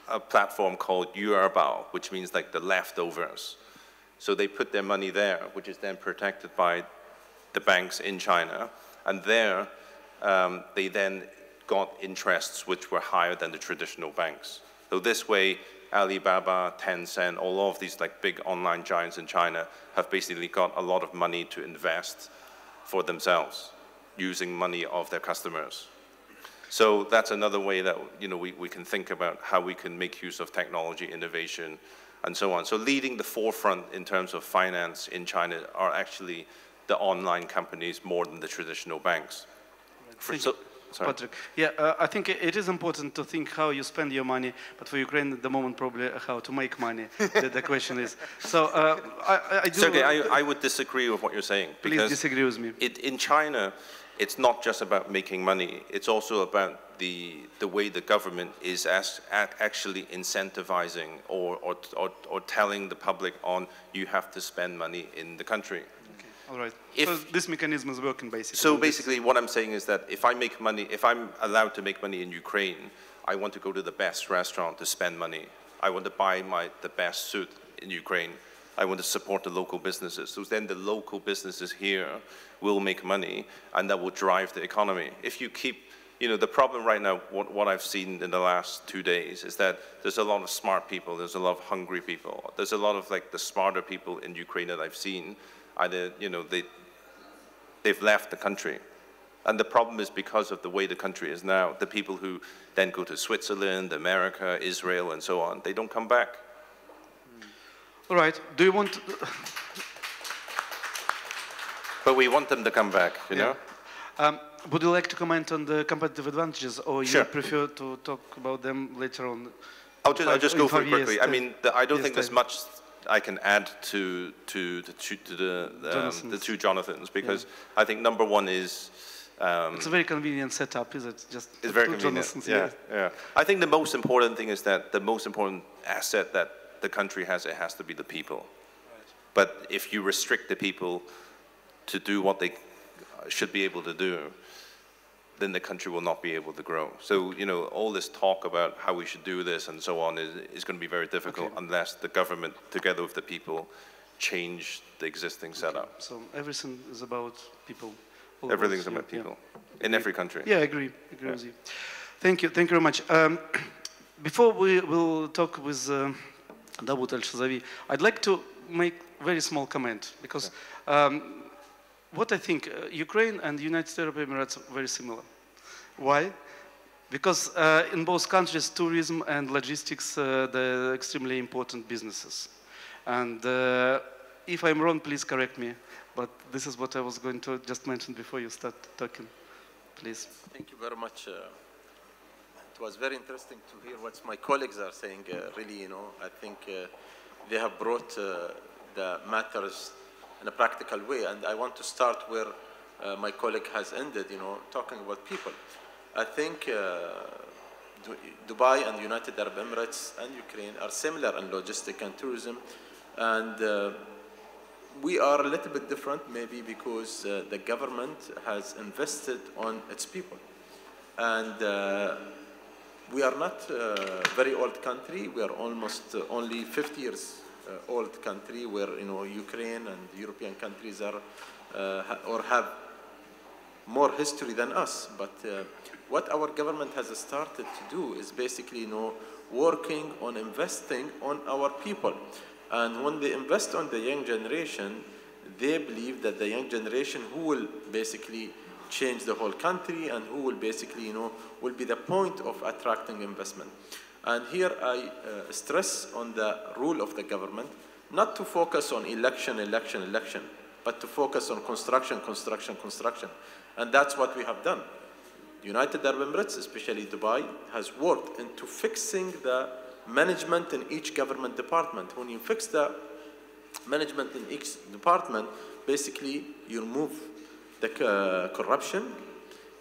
a platform called Yuerbao, which means like the leftovers. So they put their money there, which is then protected by the banks in China. And there, they then got interests which were higher than the traditional banks. So this way, Alibaba, Tencent, all of these like big online giants in China have basically got a lot of money to invest for themselves, using money of their customers. So that's another way that we can think about how we can make use of technology, innovation, and so on. So leading the forefront in terms of finance in China are actually the online companies more than the traditional banks. Sorry. Patrick, yeah, I think it is important to think how you spend your money, but for Ukraine at the moment probably how to make money. The question is. So I do. Sergey, I would disagree with what you're saying. Please disagree with me. In China, it's not just about making money. It's also about the way the government is actually incentivizing or telling the public on you have to spend money in the country. All right. So this mechanism is working basically. So basically what I'm saying is that if I make money, if I'm allowed to make money in Ukraine, I want to go to the best restaurant to spend money. I want to buy the best suit in Ukraine. I want to support the local businesses. So then the local businesses here will make money and that will drive the economy. If you keep, the problem right now, what I've seen in the last 2 days is that there's a lot of smart people, there's a lot of hungry people, there's a lot of like the smarter people in Ukraine that I've seen. Either, they've left the country. And the problem is because of the way the country is now, the people who then go to Switzerland, America, Israel, and so on, they don't come back. All right. Do you want... But we want them to come back, you know? Would you like to comment on the competitive advantages, or Sure. you prefer to talk about them later on? I'll just go through quickly. Years, I mean, I don't think there's much I can add to the two Jonathans, because I think number one is it's a very convenient setup, is it? Just it's very convenient. Yeah. I think the most important thing is that the most important asset that the country has, it has to be the people. Right. But if you restrict the people to do what they should be able to do, then the country will not be able to grow. So, all this talk about how we should do this and so on is going to be very difficult unless the government, together with the people, change the existing setup. So everything is about people. Everything's about people in every country. Yeah, I agree with you. Thank you very much. Before we will talk with Dawood and Shezawi, I'd like to make a very small comment, because what I think, Ukraine and the United Arab Emirates are very similar. Why? Because in both countries, tourism and logistics, they're extremely important businesses. And if I'm wrong, please correct me. But this is what I was going to just mention before you start talking. Please. Thank you very much. It was very interesting to hear what my colleagues are saying. Really, I think they have brought the matters in a practical way. And I want to start where my colleague has ended, talking about people. I think Dubai and the United Arab Emirates and Ukraine are similar in logistics and tourism. And we are a little bit different, maybe because the government has invested on its people. And we are not a very old country. We are almost only 50 years old country, where Ukraine and European countries are or have more history than us. But what our government has started to do is basically working on investing on our people. And when they invest on the young generation, they believe that the young generation who will basically change the whole country and who will basically will be the point of attracting investment. And here I stress on the role of the government, not to focus on election, but to focus on construction. And that's what we have done. United Arab Emirates, especially Dubai, has worked into fixing the management in each government department. When you fix the management in each department, basically you remove the corruption,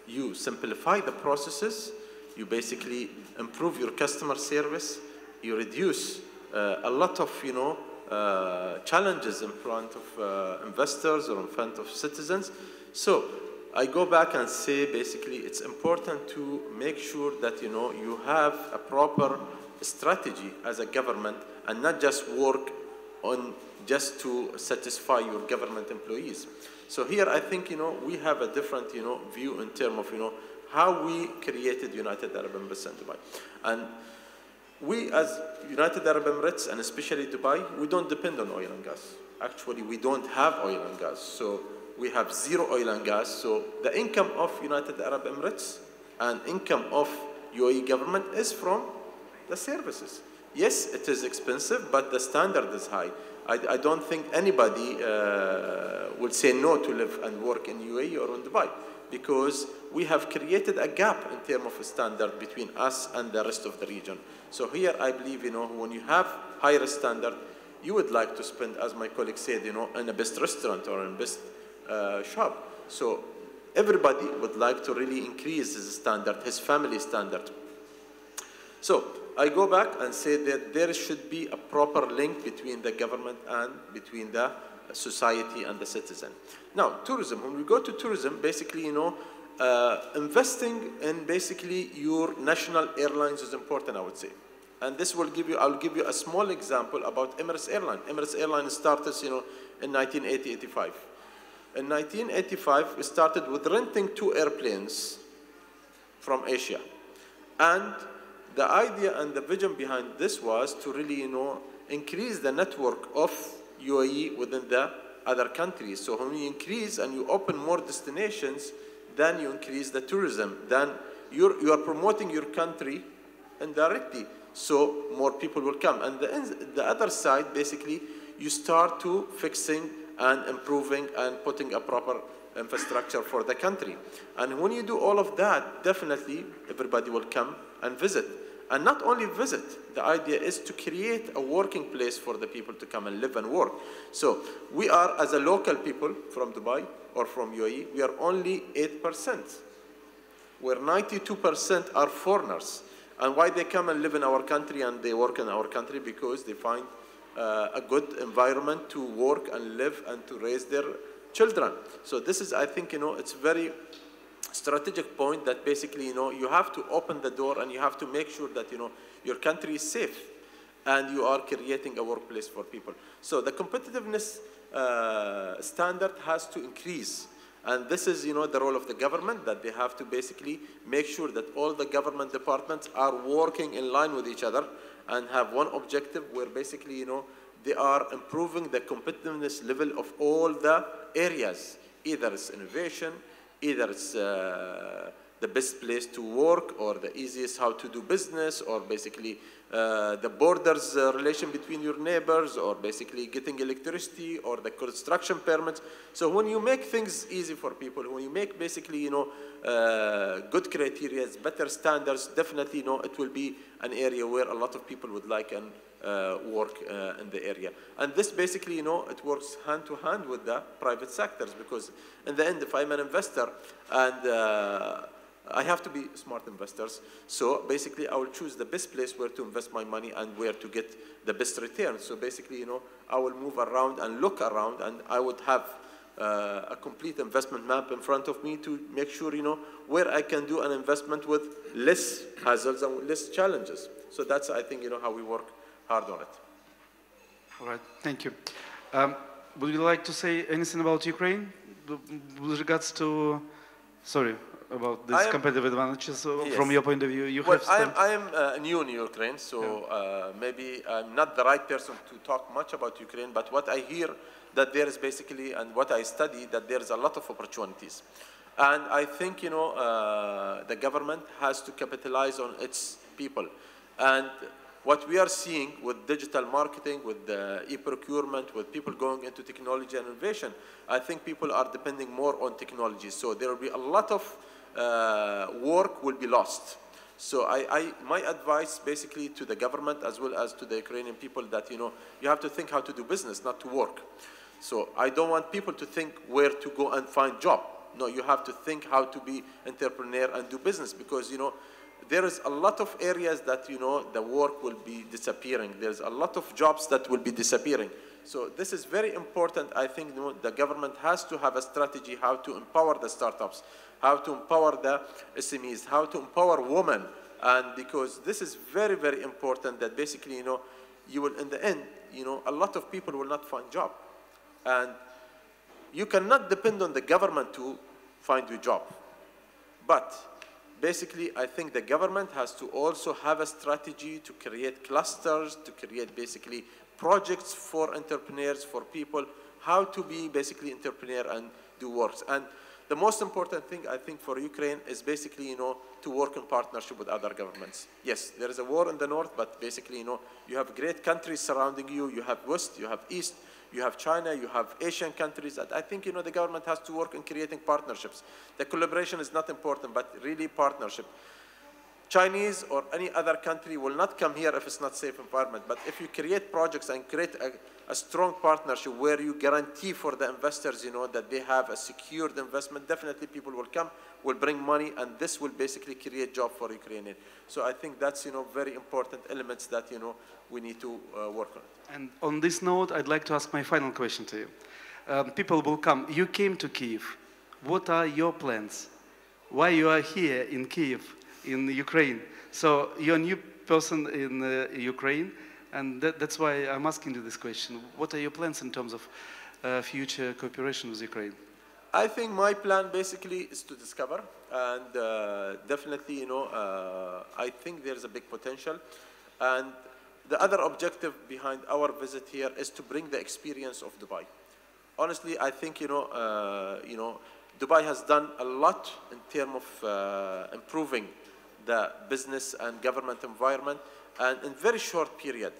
you simplify the processes, you basically improve your customer service, you reduce a lot of challenges in front of investors or in front of citizens. So I go back and say basically it's important to make sure that you have a proper strategy as a government and not just work on just to satisfy your government employees. So here I think, we have a different, view in terms of, how we created United Arab Emirates and Dubai. And we as United Arab Emirates, and especially Dubai, we don't depend on oil and gas. Actually, we don't have oil and gas. So we have zero oil and gas. So the income of United Arab Emirates and income of UAE government is from the services. Yes, it is expensive, but the standard is high. I don't think anybody will say no to live and work in UAE or in Dubai, because we have created a gap in terms of standard between us and the rest of the region. So here I believe, when you have higher standard, you would like to spend, as my colleague said, in a best restaurant or in best shop. So everybody would like to really increase his standard, his family standard. So I go back and say that there should be a proper link between the government and between the society and the citizen. Now, tourism, when we go to tourism, basically, investing in basically your national airlines is important, I would say. And this will give you, I'll give you a small example about Emirates Airline. Emirates Airline started, in 1985. In 1985, we started with renting 2 airplanes from Asia. And the idea and the vision behind this was to really, increase the network of UAE within the other countries. So when you increase and you open more destinations, then you increase the tourism. Then you are promoting your country indirectly, so more people will come. And the other side, basically, you start to fixing and improving and putting a proper infrastructure for the country. And when you do all of that, definitely everybody will come and visit. And not only visit, the idea is to create a working place for the people to come and live and work. So we are, as a local people from Dubai or from UAE, we are only 8%, where 92% are foreigners. And why they come and live in our country and they work in our country? Because they find a good environment to work and live and to raise their children. So this is, I think, it's very strategic point that basically, you have to open the door and you have to make sure that, your country is safe and you are creating a workplace for people. So the competitiveness standard has to increase. And this is, the role of the government, that they have to basically make sure that all the government departments are working in line with each other and have one objective where basically, they are improving the competitiveness level of all the areas. Either it's innovation, either it's the best place to work, or the easiest how to do business, or basically the borders relation between your neighbors, or basically getting electricity, or the construction permits. So when you make things easy for people, when you make basically, good criteria, better standards, definitely, it will be an area where a lot of people would like and work in the area. And this basically, it works hand to hand with the private sectors, because in the end, if I'm an investor and I have to be smart investors, so basically I will choose the best place where to invest my money and where to get the best return. So basically, I will move around and look around, and I would have a complete investment map in front of me to make sure, where I can do an investment with less hazards and less challenges. So that's, I think, how we work hard on it. All right, thank you. Would you like to say anything about Ukraine with regards to, about these competitive advantages from your point of view? I am new in Ukraine, so maybe I'm not the right person to talk much about Ukraine, but what I hear that there is basically, and what I study, that there is a lot of opportunities. And I think, the government has to capitalize on its people. And what we are seeing with digital marketing, with e-procurement, with people going into technology and innovation, I think people are depending more on technology. So there will be a lot of work will be lost. So my advice basically to the government as well as to the Ukrainian people that, you have to think how to do business, not to work. So I don't want people to think where to go and find job. No, you have to think how to be entrepreneur and do business, because, there is a lot of areas that, the work will be disappearing. There's a lot of jobs that will be disappearing. So this is very important. I think, the government has to have a strategy how to empower the startups. how to empower the SMEs, how to empower women. And because this is very, very important that basically, you will, in the end, a lot of people will not find job. And you cannot depend on the government to find you a job. But basically, I think the government has to also have a strategy to create clusters, to create basically projects for entrepreneurs, for people, how to be basically entrepreneur and do works. And the most important thing, I think, for Ukraine is basically, to work in partnership with other governments. Yes, there is a war in the north, but basically, you have great countries surrounding you. You have West, you have East, you have China, you have Asian countries. And I think, the government has to work in creating partnerships. The collaboration is not important, but really partnership. Chinese or any other country will not come here if it's not safe environment. But if you create projects and create a strong partnership where you guarantee for the investors, that they have a secured investment, definitely people will come, will bring money, and this will basically create job for Ukrainian. So I think that's, very important elements that, we need to work on. And on this note, I'd like to ask my final question to you. People will come. You came to Kyiv. What are your plans? Why you are here in Kyiv, in Ukraine? So you're a new person in Ukraine, and that's why I'm asking you this question. What are your plans in terms of future cooperation with Ukraine? I think my plan basically is to discover, and definitely, I think there's a big potential. And the other objective behind our visit here is to bring the experience of Dubai. Honestly, I think, Dubai has done a lot in terms of improving the business and government environment, and in very short period.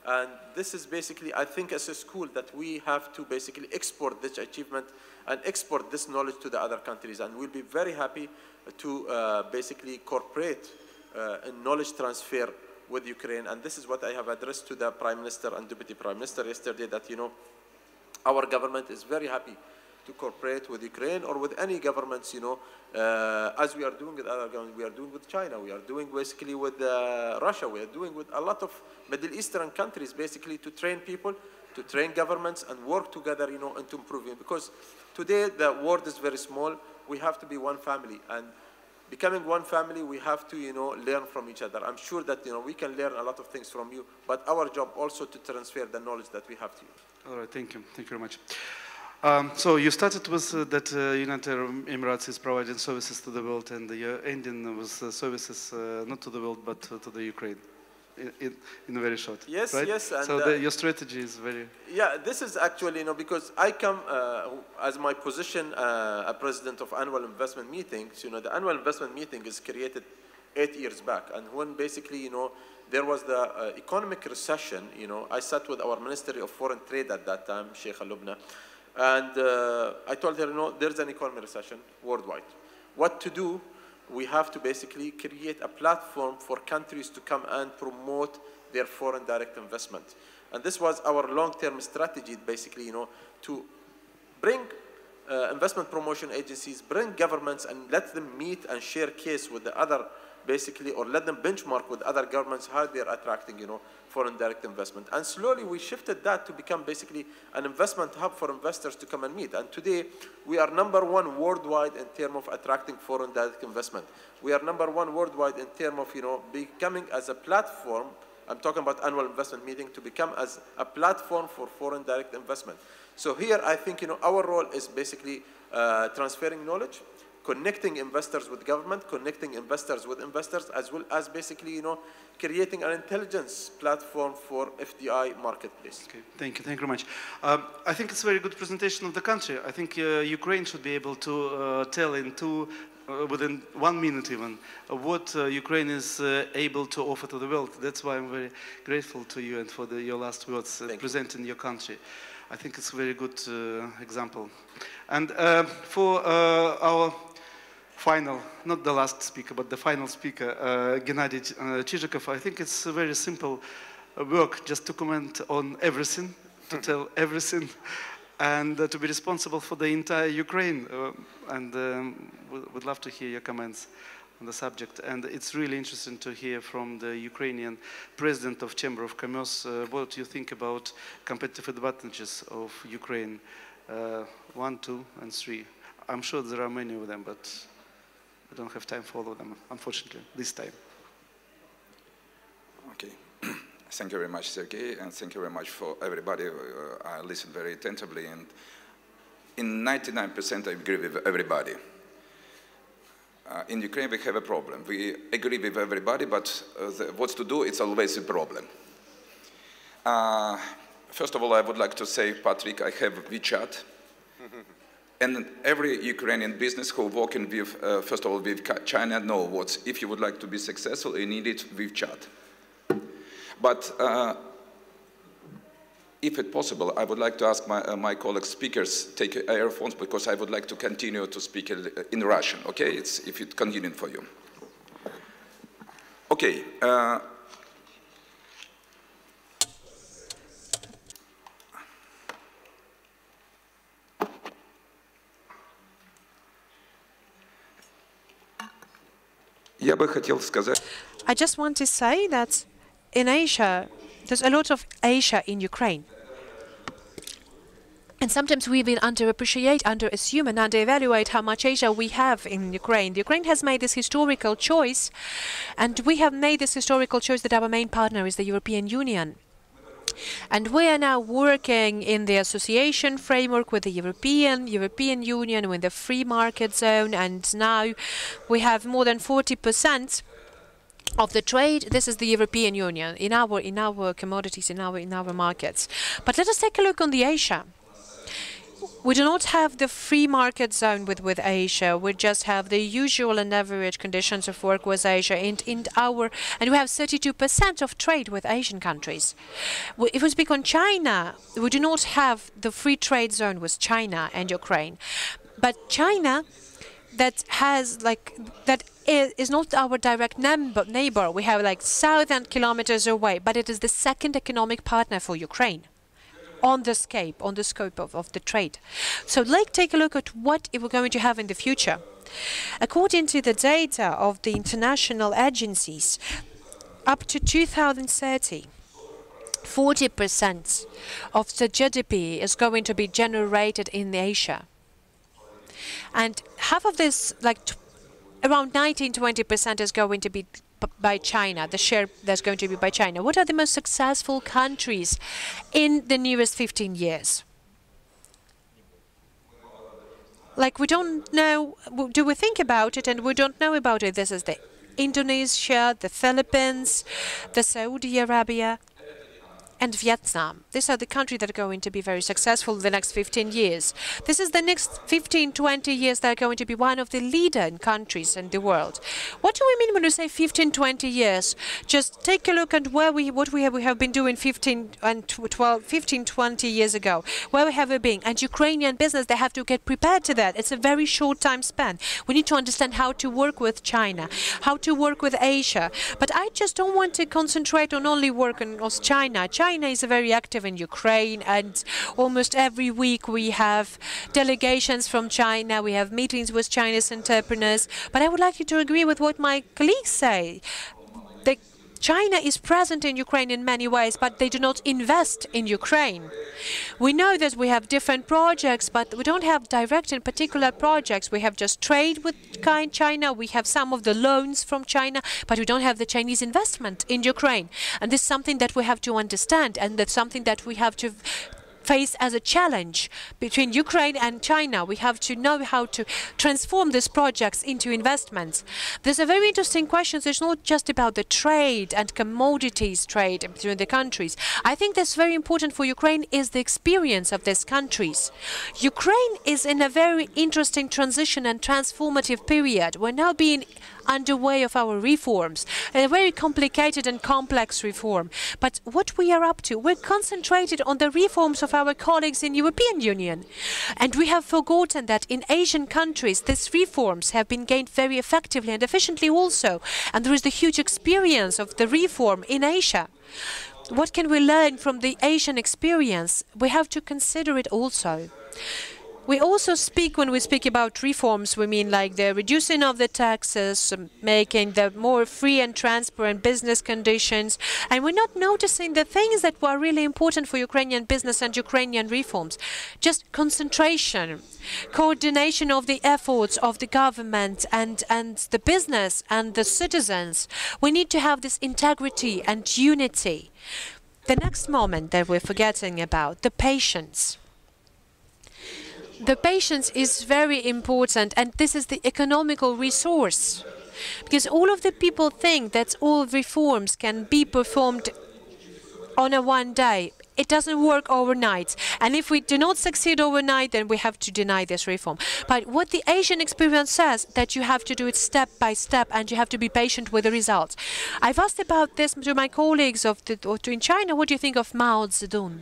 And this is basically, I think, as a school that we have to basically export this achievement and export this knowledge to the other countries. And we'll be very happy to basically cooperate in knowledge transfer with Ukraine. And this is what I have addressed to the Prime Minister and Deputy Prime Minister yesterday, that, our government is very happy to cooperate with Ukraine or with any governments, as we are doing with other governments. We are doing with China, we are doing basically with Russia, we are doing with a lot of Middle Eastern countries, basically to train people, to train governments and work together, into improving. Because today the world is very small, we have to be one family. And becoming one family, we have to, learn from each other. I'm sure that, we can learn a lot of things from you, but our job also to transfer the knowledge that we have to you. All right, thank you. Thank you very much. So you started with that United Arab Emirates is providing services to the world, and you're ending with services not to the world but to the Ukraine, in very short. Yes, right? yes. And so your strategy is very... Yeah, this is actually, because I come as my position, a president of annual investment meetings. The annual investment meeting is created 8 years back, and when basically, there was the economic recession, I sat with our Ministry of Foreign Trade at that time, Sheikh Al-Lubna, and I told her, there's an economic recession worldwide. What to do? We have to basically create a platform for countries to come and promote their foreign direct investment. And this was our long-term strategy, basically, to bring investment promotion agencies, bring governments, and let them meet and share case with the other, basically, or let them benchmark with other governments how they're attracting, foreign direct investment. And slowly we shifted that to become basically an investment hub for investors to come and meet. And today we are #1 worldwide in terms of attracting foreign direct investment. We are #1 worldwide in terms of, becoming as a platform. I'm talking about annual investment meeting, to become as a platform for foreign direct investment. So here I think, our role is basically transferring knowledge, connecting investors with government, connecting investors with investors, as well as basically, creating an intelligence platform for FDI marketplace. Okay, thank you very much. I think it's a very good presentation of the country. I think Ukraine should be able to tell within 1 minute even, what Ukraine is able to offer to the world. That's why I'm very grateful to you and for your last words presenting your country. I think it's a very good example. And for our final, not the last speaker, but the final speaker, Gennady Chizhikov, I think it's a very simple work just to comment on everything, to tell everything, and to be responsible for the entire Ukraine. And would love to hear your comments on the subject. And it's really interesting to hear from the Ukrainian President of Chamber of Commerce what you think about competitive advantages of Ukraine, 1, 2, and 3. I'm sure there are many of them, but I don't have time for all of them, unfortunately, this time. Okay. Thank you very much, Sergey, and thank you very much for everybody. I listened very attentively, and in 99% I agree with everybody. In Ukraine, we have a problem. We agree with everybody, but what to do, it's always a problem. First of all, I would like to say, Patrick, I have WeChat. And every Ukrainian business who working with, first of all, with China know what, if you would like to be successful, you need it with WeChat. But if it's possible, I would like to ask my colleague speakers take earphones, because I would like to continue to speak in Russian, okay? If it's convenient for you. Okay. I just want to say that in Asia, there's a lot of Asia in Ukraine. And sometimes we even underappreciate, underassume and underevaluate how much Asia we have in Ukraine. Ukraine has made this historical choice, and we have made this historical choice that our main partner is the European Union. And we are now working in the association framework with the European Union, with the free market zone, and now we have more than 40% of the trade. This is the European Union in our commodities, in our markets. But let us take a look on the Asia. We do not have the free market zone with Asia. We just have the usual and average conditions of work with Asia. And we have 32% of trade with Asian countries. If we speak on China, we do not have the free trade zone with China and Ukraine. But China, that is not our direct neighbor. We have like 1,000 kilometers away, but it is the second economic partner for Ukraine on the scope of the trade. So let's take a look at what we're going to have in the future. According to the data of the international agencies, up to 2030, 40% of the GDP is going to be generated in Asia. And half of this, like around 19–20%, is going to be by China, the share that's going to be by China. What are the most successful countries in the nearest 15 years? Like, we don't know, do we think about it, and we don't know about it. This is the Indonesia, the Philippines, the Saudi Arabia, and Vietnam. These are the countries that are going to be very successful in the next 15 years. This is the next 15–20 years that are going to be one of the leading countries in the world. What do we mean when we say 15–20 years? Just take a look at what we have been doing 15–20 years ago. Where we have been. And Ukrainian business, they have to get prepared to that. It's a very short time span. We need to understand how to work with China, how to work with Asia. But I just don't want to concentrate on only working with China. China is very active in Ukraine, and almost every week we have delegations from China, we have meetings with Chinese entrepreneurs. But I would like you to agree with what my colleagues say. China is present in Ukraine in many ways, but they do not invest in Ukraine. We know that we have different projects, but we don't have direct and particular projects. We have just trade with China, we have some of the loans from China, but we don't have the Chinese investment in Ukraine. And this is something that we have to understand, and that's something that we have to face as a challenge between Ukraine and China. We have to know how to transform these projects into investments. There's a very interesting question. It's not just about the trade and commodities trade between the countries. I think that's very important for Ukraine is the experience of these countries. Ukraine is in a very interesting transition and transformative period. We're now being underway of our reforms, a very complicated and complex reform. But what we are up to, we're concentrated on the reforms of our colleagues in European Union. And we have forgotten that in Asian countries, these reforms have been gained very effectively and efficiently also. And there is the huge experience of the reform in Asia. What can we learn from the Asian experience? We have to consider it also. we also speak, when we speak about reforms, we mean like the reducing of the taxes, making the more free and transparent business conditions, and we're not noticing the things that were really important for Ukrainian business and Ukrainian reforms. Just concentration, coordination of the efforts of the government and the business and the citizens. We need to have this integrity and unity. The next moment that we're forgetting about, the patience. The patience is very important, and this is the economical resource. Because all of the people think that all reforms can be performed on a one day. It doesn't work overnight. And if we do not succeed overnight, then we have to deny this reform. But what the Asian experience says, that you have to do it step by step, and you have to be patient with the results. I've asked about this to my colleagues in China, what do you think of Mao Zedong?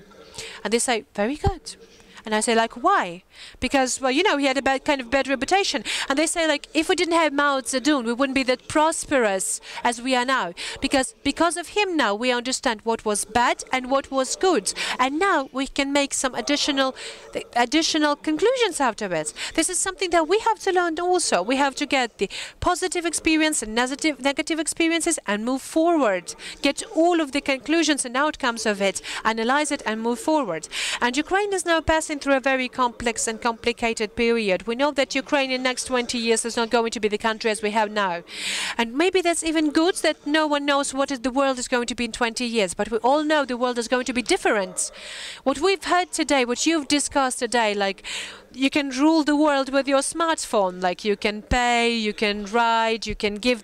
And they say, very good. And I say, like, why? Because, well, you know, he had a kind of bad reputation. And they say, like, if we didn't have Mao Zedong, we wouldn't be that prosperous as we are now. Because of him now, we understand what was bad and what was good. And now we can make some additional conclusions out of it. This is something that we have to learn also. We have to get the positive experience and negative experiences and move forward. Get all of the conclusions and outcomes of it, analyze it and move forward. And Ukraine is now passing through a very complex and complicated period. We know that Ukraine in the next 20 years is not going to be the country as we have now. And maybe that's even good that no one knows what the world is going to be in 20 years. But we all know the world is going to be different. What we've heard today, what you've discussed today, like you can rule the world with your smartphone, like you can pay, you can ride, you can give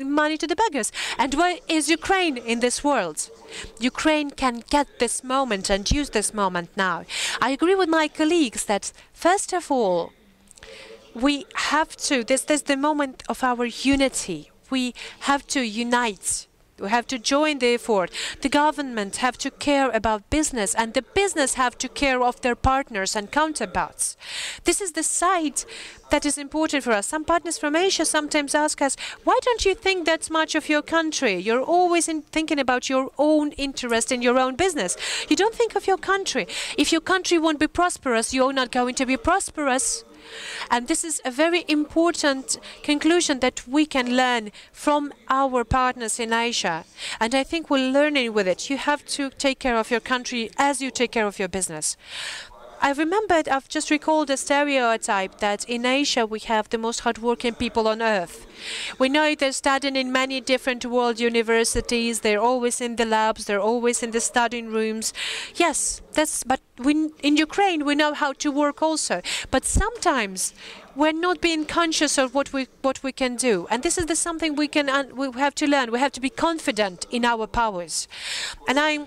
money to the beggars. And where is Ukraine in this world? Ukraine can get this moment and use this moment now. I agree with my colleagues that, first of all, we have to, this is the moment of our unity. We have to unite. We have to join the effort. The government have to care about business, and the business have to care of their partners and counterparts. This is the side that is important for us. Some partners from Asia sometimes ask us, why don't you think that much of your country? You're always thinking about your own interest in your own business. You don't think of your country. If your country won't be prosperous, you're not going to be prosperous. And this is a very important conclusion that we can learn from our partners in Asia. And I think we're learning with it. You have to take care of your country as you take care of your business. I've just recalled a stereotype that in Asia we have the most hardworking people on earth. We know they're studying in many different world universities, they're always in the labs, they're always in the studying rooms. Yes, but in Ukraine we know how to work also. But sometimes we're not being conscious of what we can do. And this is something we have to learn. We have to be confident in our powers. And I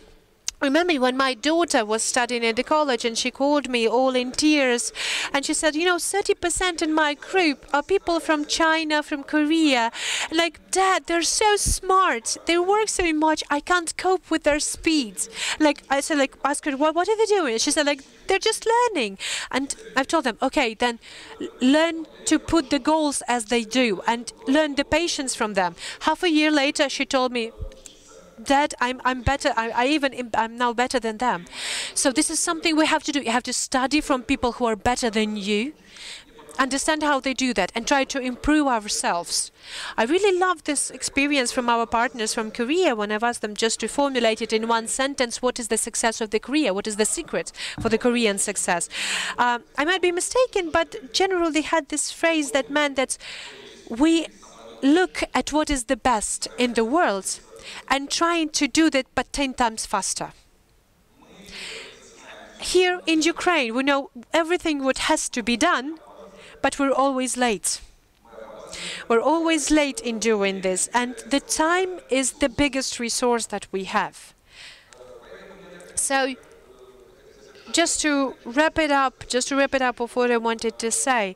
remember when my daughter was studying at the college and she called me all in tears and she said, you know, 30% in my group are people from China, from Korea. Like, Dad, they're so smart. They work so much. I can't cope with their speed. Like, I said, like, ask her, what are they doing? She said, like, they're just learning. And I've told them, okay, then learn to put the goals as they do and learn the patience from them. Half a year later, she told me, Dad, I'm better. I'm now better than them. So this is something we have to do. You have to study from people who are better than you, understand how they do that, and try to improve ourselves. I really love this experience from our partners from Korea when I've asked them just to formulate it in one sentence. What is the success of the Korea? What is the secret for the Korean success? I might be mistaken, but generally they had this phrase that meant that we look at what is the best in the world and trying to do that but 10 times faster. Here in Ukraine, we know everything what has to be done, but we're always late. We're always late in doing this, and the time is the biggest resource that we have. So, just to wrap it up of what I wanted to say,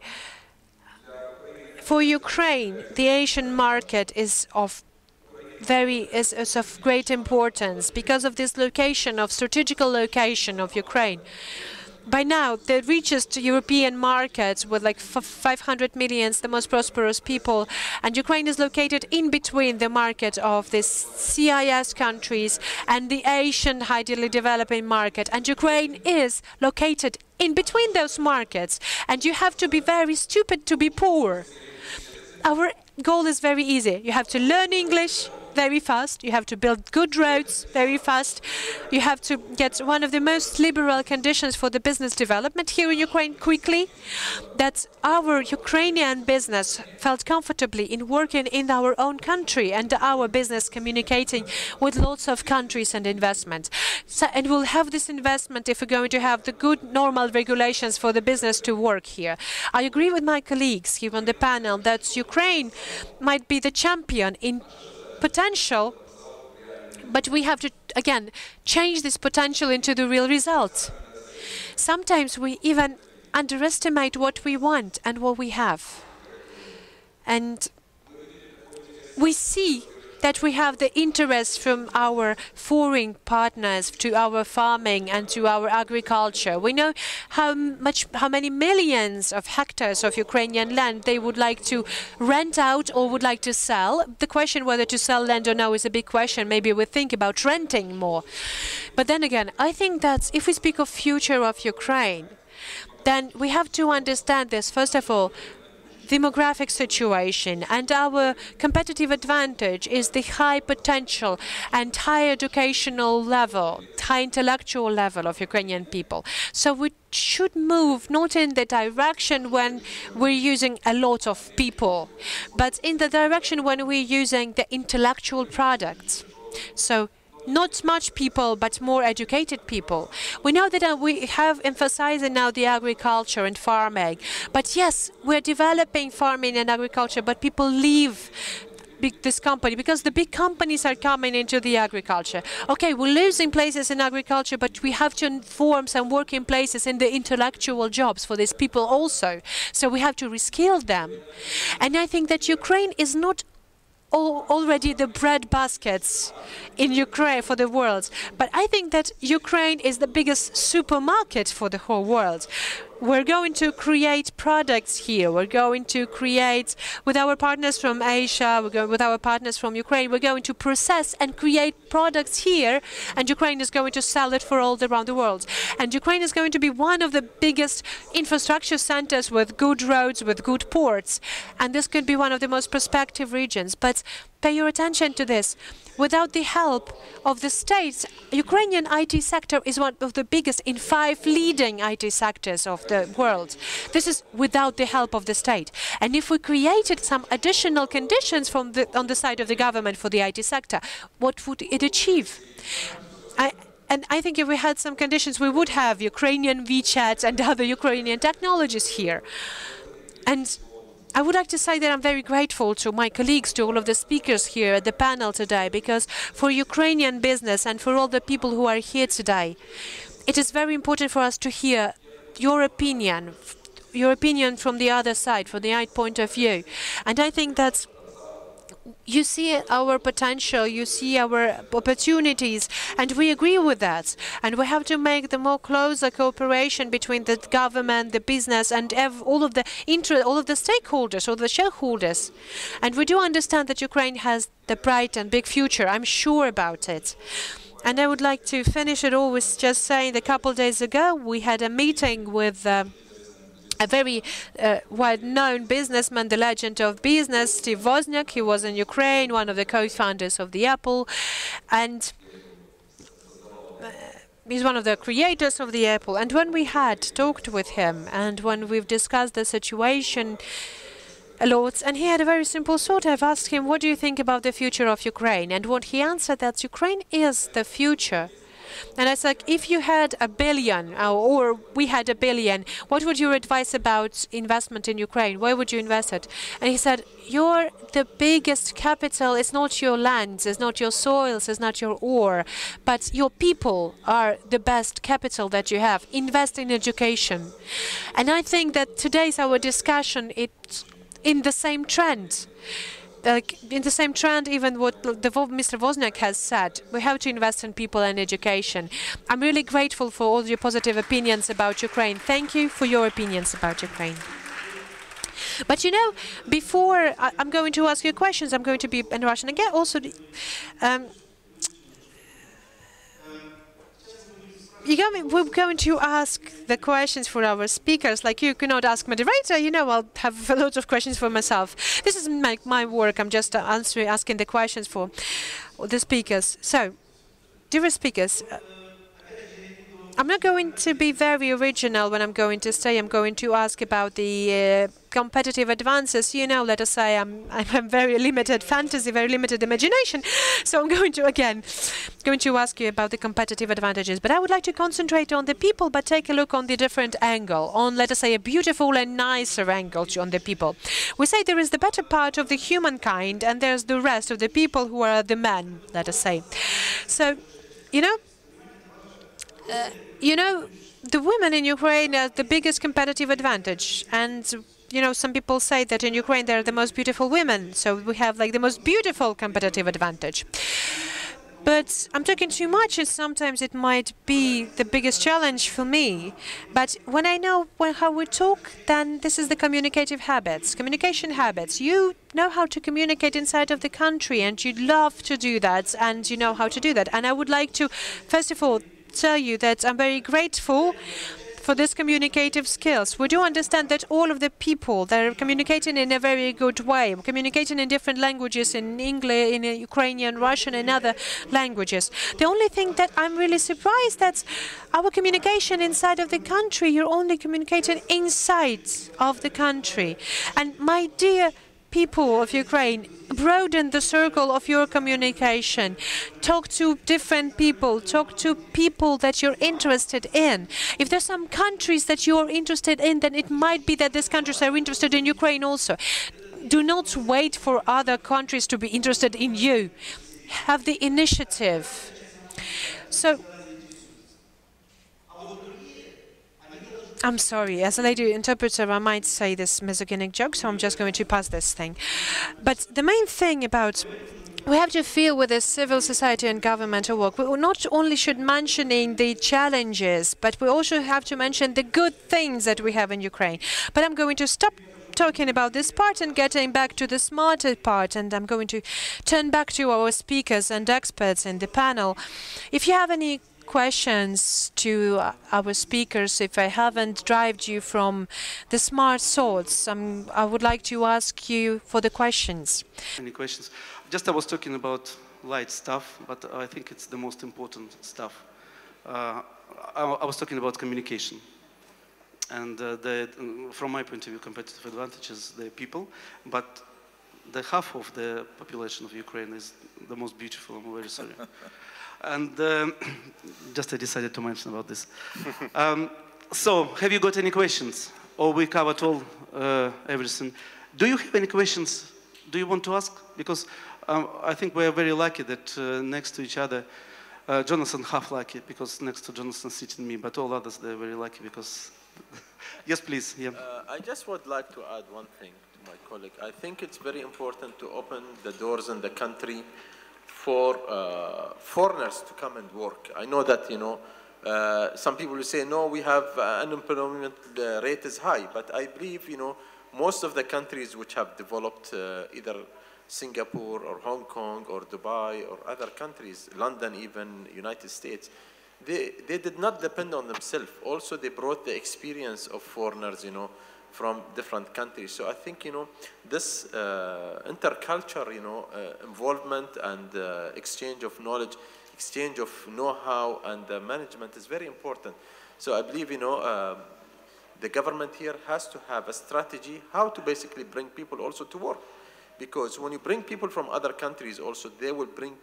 for Ukraine, the Asian market is of great importance because of this strategical location of Ukraine. By now, the richest European markets with like 500 million, the most prosperous people, and Ukraine is located in between the market of the CIS countries and the Asian highly developing market. And Ukraine is located in between those markets, and you have to be very stupid to be poor. Our goal is very easy. You have to learn English very fast. You have to build good roads very fast. You have to get one of the most liberal conditions for the business development here in Ukraine quickly. That our Ukrainian business felt comfortably in working in our own country and our business communicating with lots of countries and investment. So, and we'll have this investment if we're going to have the good normal regulations for the business to work here. I agree with my colleagues here on the panel that Ukraine might be the champion in potential, but we have to, again, change this potential into the real results. Sometimes we even underestimate what we want and what we have. And we see that we have the interest from our foreign partners to our farming and to our agriculture. We know how many millions of hectares of Ukrainian land they would like to rent out or would like to sell. The question whether to sell land or no is a big question. Maybe we think about renting more. But then again, I think that if we speak of future of Ukraine, then we have to understand this, first of all, demographic situation, and our competitive advantage is the high potential and high educational level, high intellectual level of Ukrainian people. So we should move not in the direction when we're using a lot of people, but in the direction when we're using the intellectual products. So not much people, but more educated people. We know that we have emphasized now the agriculture and farming. But yes, we're developing farming and agriculture, but people leave this company because the big companies are coming into the agriculture. Okay, we're losing places in agriculture, but we have to form some working places in the intellectual jobs for these people also. So we have to reskill them. And I think that Ukraine is not already the bread baskets in Ukraine for the world. But I think that Ukraine is the biggest supermarket for the whole world. We're going to create products here. We're going to create, with our partners from Asia, with our partners from Ukraine, we're going to process and create products here, and Ukraine is going to sell it for all around the world. And Ukraine is going to be one of the biggest infrastructure centers with good roads, with good ports. And this could be one of the most prospective regions. But pay your attention to this. Without the help of the states, Ukrainian IT sector is one of the biggest in 5 leading IT sectors of the world. This is without the help of the state. And if we created some additional conditions on the side of the government for the IT sector, what would it achieve? And I think if we had some conditions, we would have Ukrainian WeChat and other Ukrainian technologies here. And I would like to say that I'm very grateful to my colleagues, to all of the speakers here at the panel today, because for Ukrainian business and for all the people who are here today, it is very important for us to hear your opinion from the other side, from the right point of view. And I think that you see our potential, you see our opportunities, and we agree with that. And we have to make the more closer cooperation between the government, the business, and all of the stakeholders, all the shareholders. And we do understand that Ukraine has the bright and big future. I'm sure about it. And I would like to finish it all with just saying that a couple of days ago we had a meeting with a very well-known businessman, the legend of business, Steve Wozniak. He was in Ukraine, one of the co-founders of the Apple, and he's one of the creators of the Apple. And when we had talked with him, and when we've discussed the situation a lot, and he had a very simple thought. I've asked him, what do you think about the future of Ukraine? And what he answered, that Ukraine is the future. And I said, if you had $1 billion, or we had $1 billion, what would you advise about investment in Ukraine? Where would you invest it? And he said, the biggest capital is not your lands, it's not your soils, it's not your ore, but your people are the best capital that you have. Invest in education. And I think that today's our discussion, it's in the same trend. In the same trend, even what Mr. Wozniak has said, we have to invest in people and education. I'm really grateful for all your positive opinions about Ukraine. Thank you for your opinions about Ukraine. But you know, before I'm going to ask you questions, I'm going to be in Russian again. Also, we're going to ask the questions for our speakers. Like you cannot ask moderator, you know, I'll have a lot of questions for myself. This is my work. I'm just asking the questions for the speakers. So, dear speakers, I'm not going to be very original when I'm going to say. I'm going to ask about the competitive advances. You know, let us say I'm very limited fantasy, very limited imagination. So I'm going to ask you about the competitive advantages. But I would like to concentrate on the people, but take a look on the different angle, on, let us say, a beautiful and nicer angle on the people. We say there is the better part of the humankind, and there's the rest of the people who are the men, let us say. So, you know, the women in Ukraine are the biggest competitive advantage. And, you know, some people say that in Ukraine they're the most beautiful women. So we have like the most beautiful competitive advantage. But I'm talking too much, and sometimes it might be the biggest challenge for me. But when I know how we talk, then this is the communication habits. You know how to communicate inside of the country, and you love to do that, and you know how to do that. And I would like to, first of all, tell you that I'm very grateful for these communicative skills. We do understand that all of the people, they're communicating in a very good way, communicating in different languages, in English, in Ukrainian, Russian, and other languages. The only thing that I'm really surprised that our communication inside of the country, you're only communicating inside of the country. And my dear people of Ukraine, broaden the circle of your communication. Talk to different people. Talk to people that you're interested in. If there's some countries that you're interested in, then it might be that these countries are interested in Ukraine also. Do not wait for other countries to be interested in you. Have the initiative. So, I'm sorry, as a lady interpreter, I might say this misogynic joke, so I'm just going to pass this thing. But the main thing about we have to feel with the civil society and governmental work. We not only should mentioning the challenges, but we also have to mention the good things that we have in Ukraine. But I'm going to stop talking about this part and getting back to the smarter part, and I'm going to turn back to our speakers and experts in the panel. If you have any questions to our speakers, if I haven't derived you from the smart thoughts, I would like to ask you for the questions. Any questions? Just I was talking about light stuff, but I think it's the most important stuff. I was talking about communication. And from my point of view, competitive advantage is the people, but the half of the population of Ukraine is the most beautiful. I'm very sorry. And just I decided to mention about this. So, have you got any questions? Or we covered all everything. Do you have any questions? Do you want to ask? Because I think we are very lucky that next to each other, Jonathan half lucky because next to Jonathan sitting me, but all others they're very lucky because. Yes, please. Yeah. I just would like to add one thing to my colleague. I think it's very important to open the doors in the country for foreigners to come and work. I know that, you know, some people will say, no, we have unemployment rate is high, but I believe, you know, most of the countries which have developed either Singapore or Hong Kong or Dubai or other countries, London even, United States, they did not depend on themselves. Also, they brought the experience of foreigners, you know, from different countries. So I think, you know, this intercultural, you know, involvement and exchange of knowledge, exchange of know-how and management is very important. So I believe, you know, the government here has to have a strategy how to basically bring people also to work. Because when you bring people from other countries also, they will bring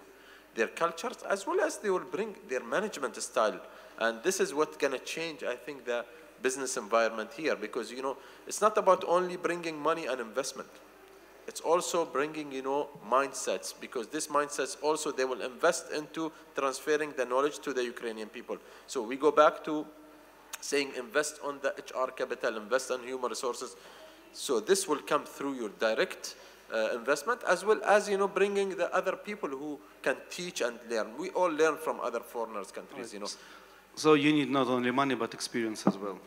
their cultures as well as they will bring their management style. And this is what's going to change, I think, the business environment here. Because, you know, it's not about only bringing money and investment. It's also bringing, you know, mindsets. Because these mindsets also, they will invest into transferring the knowledge to the Ukrainian people. So we go back to saying invest on the HR capital, invest on human resources. So this will come through your direct investment, as well as, you know, bringing the other people who can teach and learn. We all learn from other foreigners' countries, right. You know. So you need not only money, but experience as well.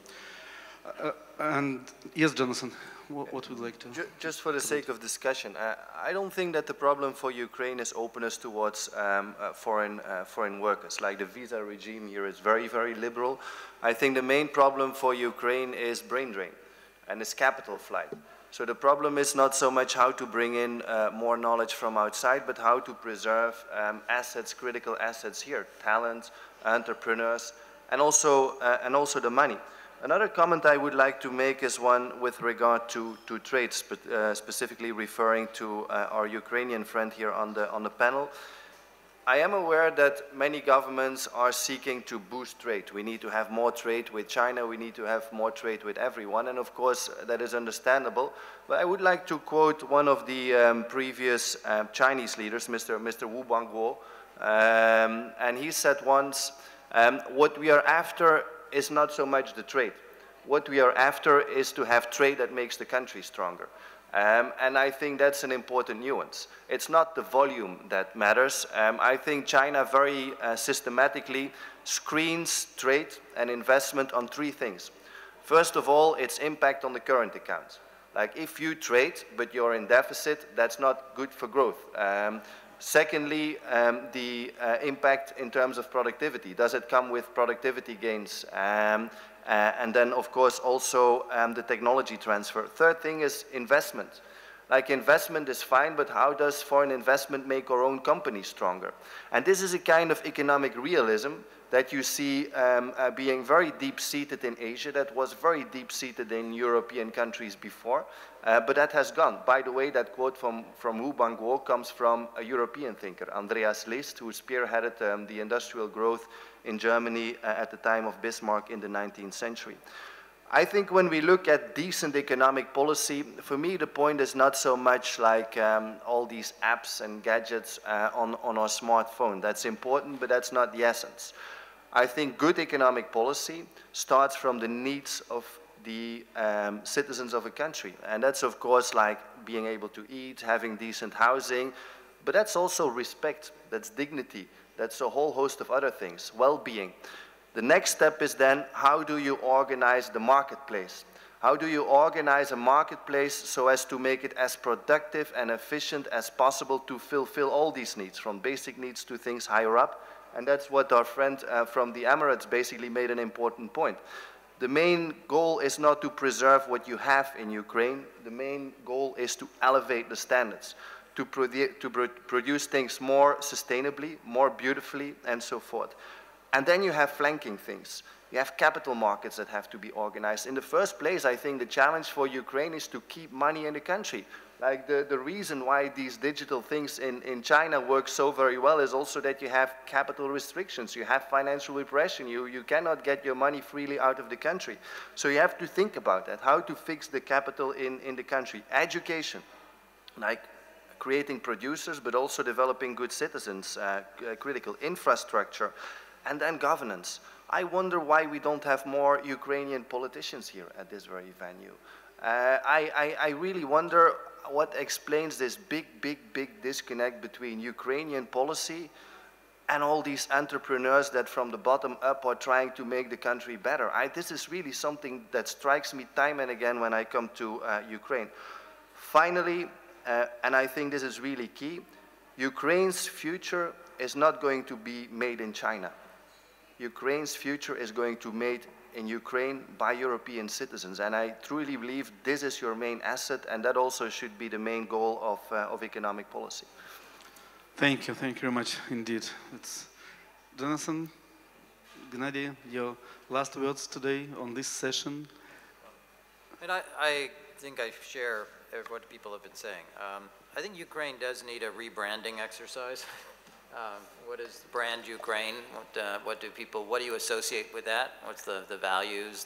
And yes, Jonathan, what would you like to? Just for the sake of discussion, I don't think that the problem for Ukraine is openness towards foreign workers. Like the visa regime here is very, very liberal. I think the main problem for Ukraine is brain drain and is capital flight. So the problem is not so much how to bring in more knowledge from outside, but how to preserve assets, critical assets here, talent, entrepreneurs, and also the money. Another comment I would like to make is one with regard to trade, specifically referring to our Ukrainian friend here on the panel. I am aware that many governments are seeking to boost trade. We need to have more trade with China, we need to have more trade with everyone, and of course that is understandable. But I would like to quote one of the previous Chinese leaders, Mr. Wu Guangguo, and he said once, what we are after is not so much the trade. What we are after is to have trade that makes the country stronger. And I think that's an important nuance. It's not the volume that matters. I think China very systematically screens trade and investment on three things. First of all, its impact on the current account. Like if you trade, but you're in deficit, that's not good for growth. Secondly, the impact in terms of productivity. Does it come with productivity gains? And then, of course, also the technology transfer. Third thing is investment. Like investment is fine, but how does foreign investment make our own companies stronger? And this is a kind of economic realism that you see being very deep-seated in Asia, that was very deep-seated in European countries before, but that has gone. By the way, that quote from Wu Guangguo comes from a European thinker, Andreas List, who spearheaded the industrial growth in Germany at the time of Bismarck in the 19th century. I think when we look at decent economic policy, for me the point is not so much like all these apps and gadgets on our smartphone. That's important, but that's not the essence. I think good economic policy starts from the needs of the citizens of a country. And that's, of course, like being able to eat, having decent housing, but that's also respect, that's dignity, that's a whole host of other things, well-being. The next step is then, how do you organize the marketplace? How do you organize a marketplace so as to make it as productive and efficient as possible to fulfill all these needs, from basic needs to things higher up? And that's what our friend from the Emirates basically made an important point. The main goal is not to preserve what you have in Ukraine. The main goal is to elevate the standards, to produce things more sustainably, more beautifully, and so forth. And then you have flanking things. You have capital markets that have to be organized. In the first place, I think the challenge for Ukraine is to keep money in the country. Like the reason why these digital things in China work so very well is also that you have capital restrictions, you have financial repression, you cannot get your money freely out of the country. So you have to think about that, how to fix the capital in the country. Education, like creating producers, but also developing good citizens, critical infrastructure, and then governance. I wonder why we don't have more Ukrainian politicians here at this very venue. I really wonder what explains this big disconnect between Ukrainian policy and all these entrepreneurs that from the bottom up are trying to make the country better. This is really something that strikes me time and again when I come to Ukraine. Finally, and I think this is really key, Ukraine's future is not going to be made in China. Ukraine's future is going to be made in Ukraine by European citizens. And I truly believe this is your main asset, and that also should be the main goal of economic policy. Thank you very much indeed. It's Jonathan, Gennady, your last words today on this session. And I think I share what people have been saying. I think Ukraine does need a rebranding exercise. What is the brand Ukraine? What do you associate with that? What's the values,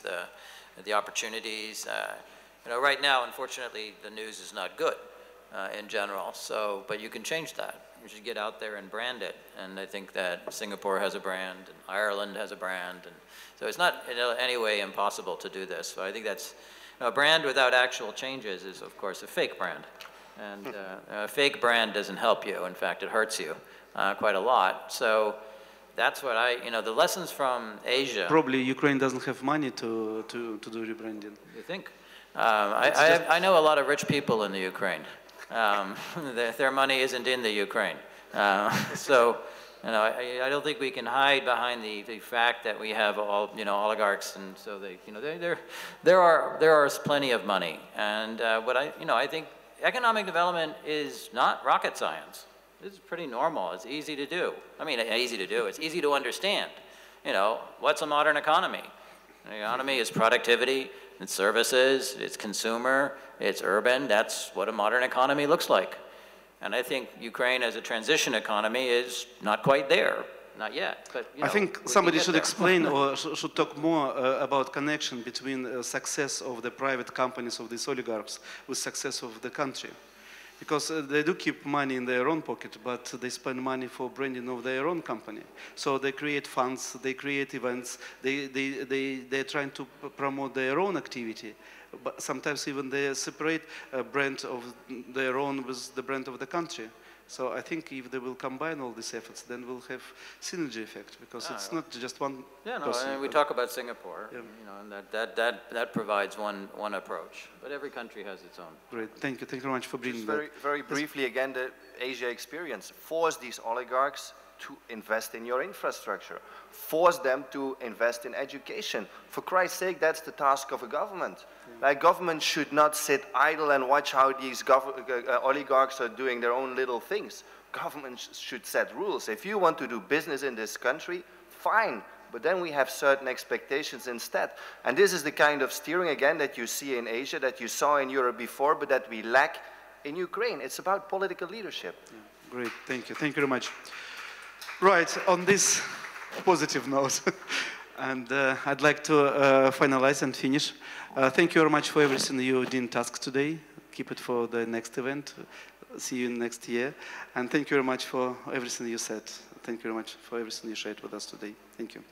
the opportunities? You know, right now, unfortunately, the news is not good in general. So, but you can change that. You should get out there and brand it. And I think that Singapore has a brand, and Ireland has a brand, and so it's not in any way impossible to do this. So I think that's a brand without actual changes is, of course, a fake brand, and a fake brand doesn't help you. In fact, it hurts you. Quite a lot. So that's what the lessons from Asia. Probably Ukraine doesn't have money to do rebranding. You think? I know a lot of rich people in the Ukraine. Their money isn't in the Ukraine. So, you know, I don't think we can hide behind the fact that we have all, you know, oligarchs, and so they, you know, there are plenty of money. And I think economic development is not rocket science. It's pretty normal. It's easy to do. I mean, easy to do. It's easy to understand. You know, what's a modern economy? An economy is productivity, it's services, it's consumer, it's urban. That's what a modern economy looks like. And I think Ukraine as a transition economy is not quite there. Not yet, but you know, I think somebody should explain or should talk more about connection between success of the private companies of these oligarchs with success of the country. Because they do keep money in their own pocket, but they spend money for branding of their own company. So they create funds, they create events, they're trying to promote their own activity. But sometimes even they separate a brand of their own with the brand of the country. So I think if they will combine all these efforts, then we'll have synergy effect, because it's not just one person. And we talk about Singapore, you know, and that provides one approach. But every country has its own. Great, thank you very much for bringing that. Very briefly, again, the Asia experience. Force these oligarchs to invest in your infrastructure. Force them to invest in education. For Christ's sake, that's the task of a government. Like, government should not sit idle and watch how these oligarchs are doing their own little things. Government should set rules. If you want to do business in this country, fine. But then we have certain expectations instead. And this is the kind of steering, again, that you see in Asia, that you saw in Europe before, but that we lack in Ukraine. It's about political leadership. Yeah. Great, thank you. Thank you very much. Right, on this positive note, and I'd like to finalize and finish. Thank you very much for everything you did task today. Keep it for the next event. See you next year. And thank you very much for everything you said. Thank you very much for everything you shared with us today. Thank you.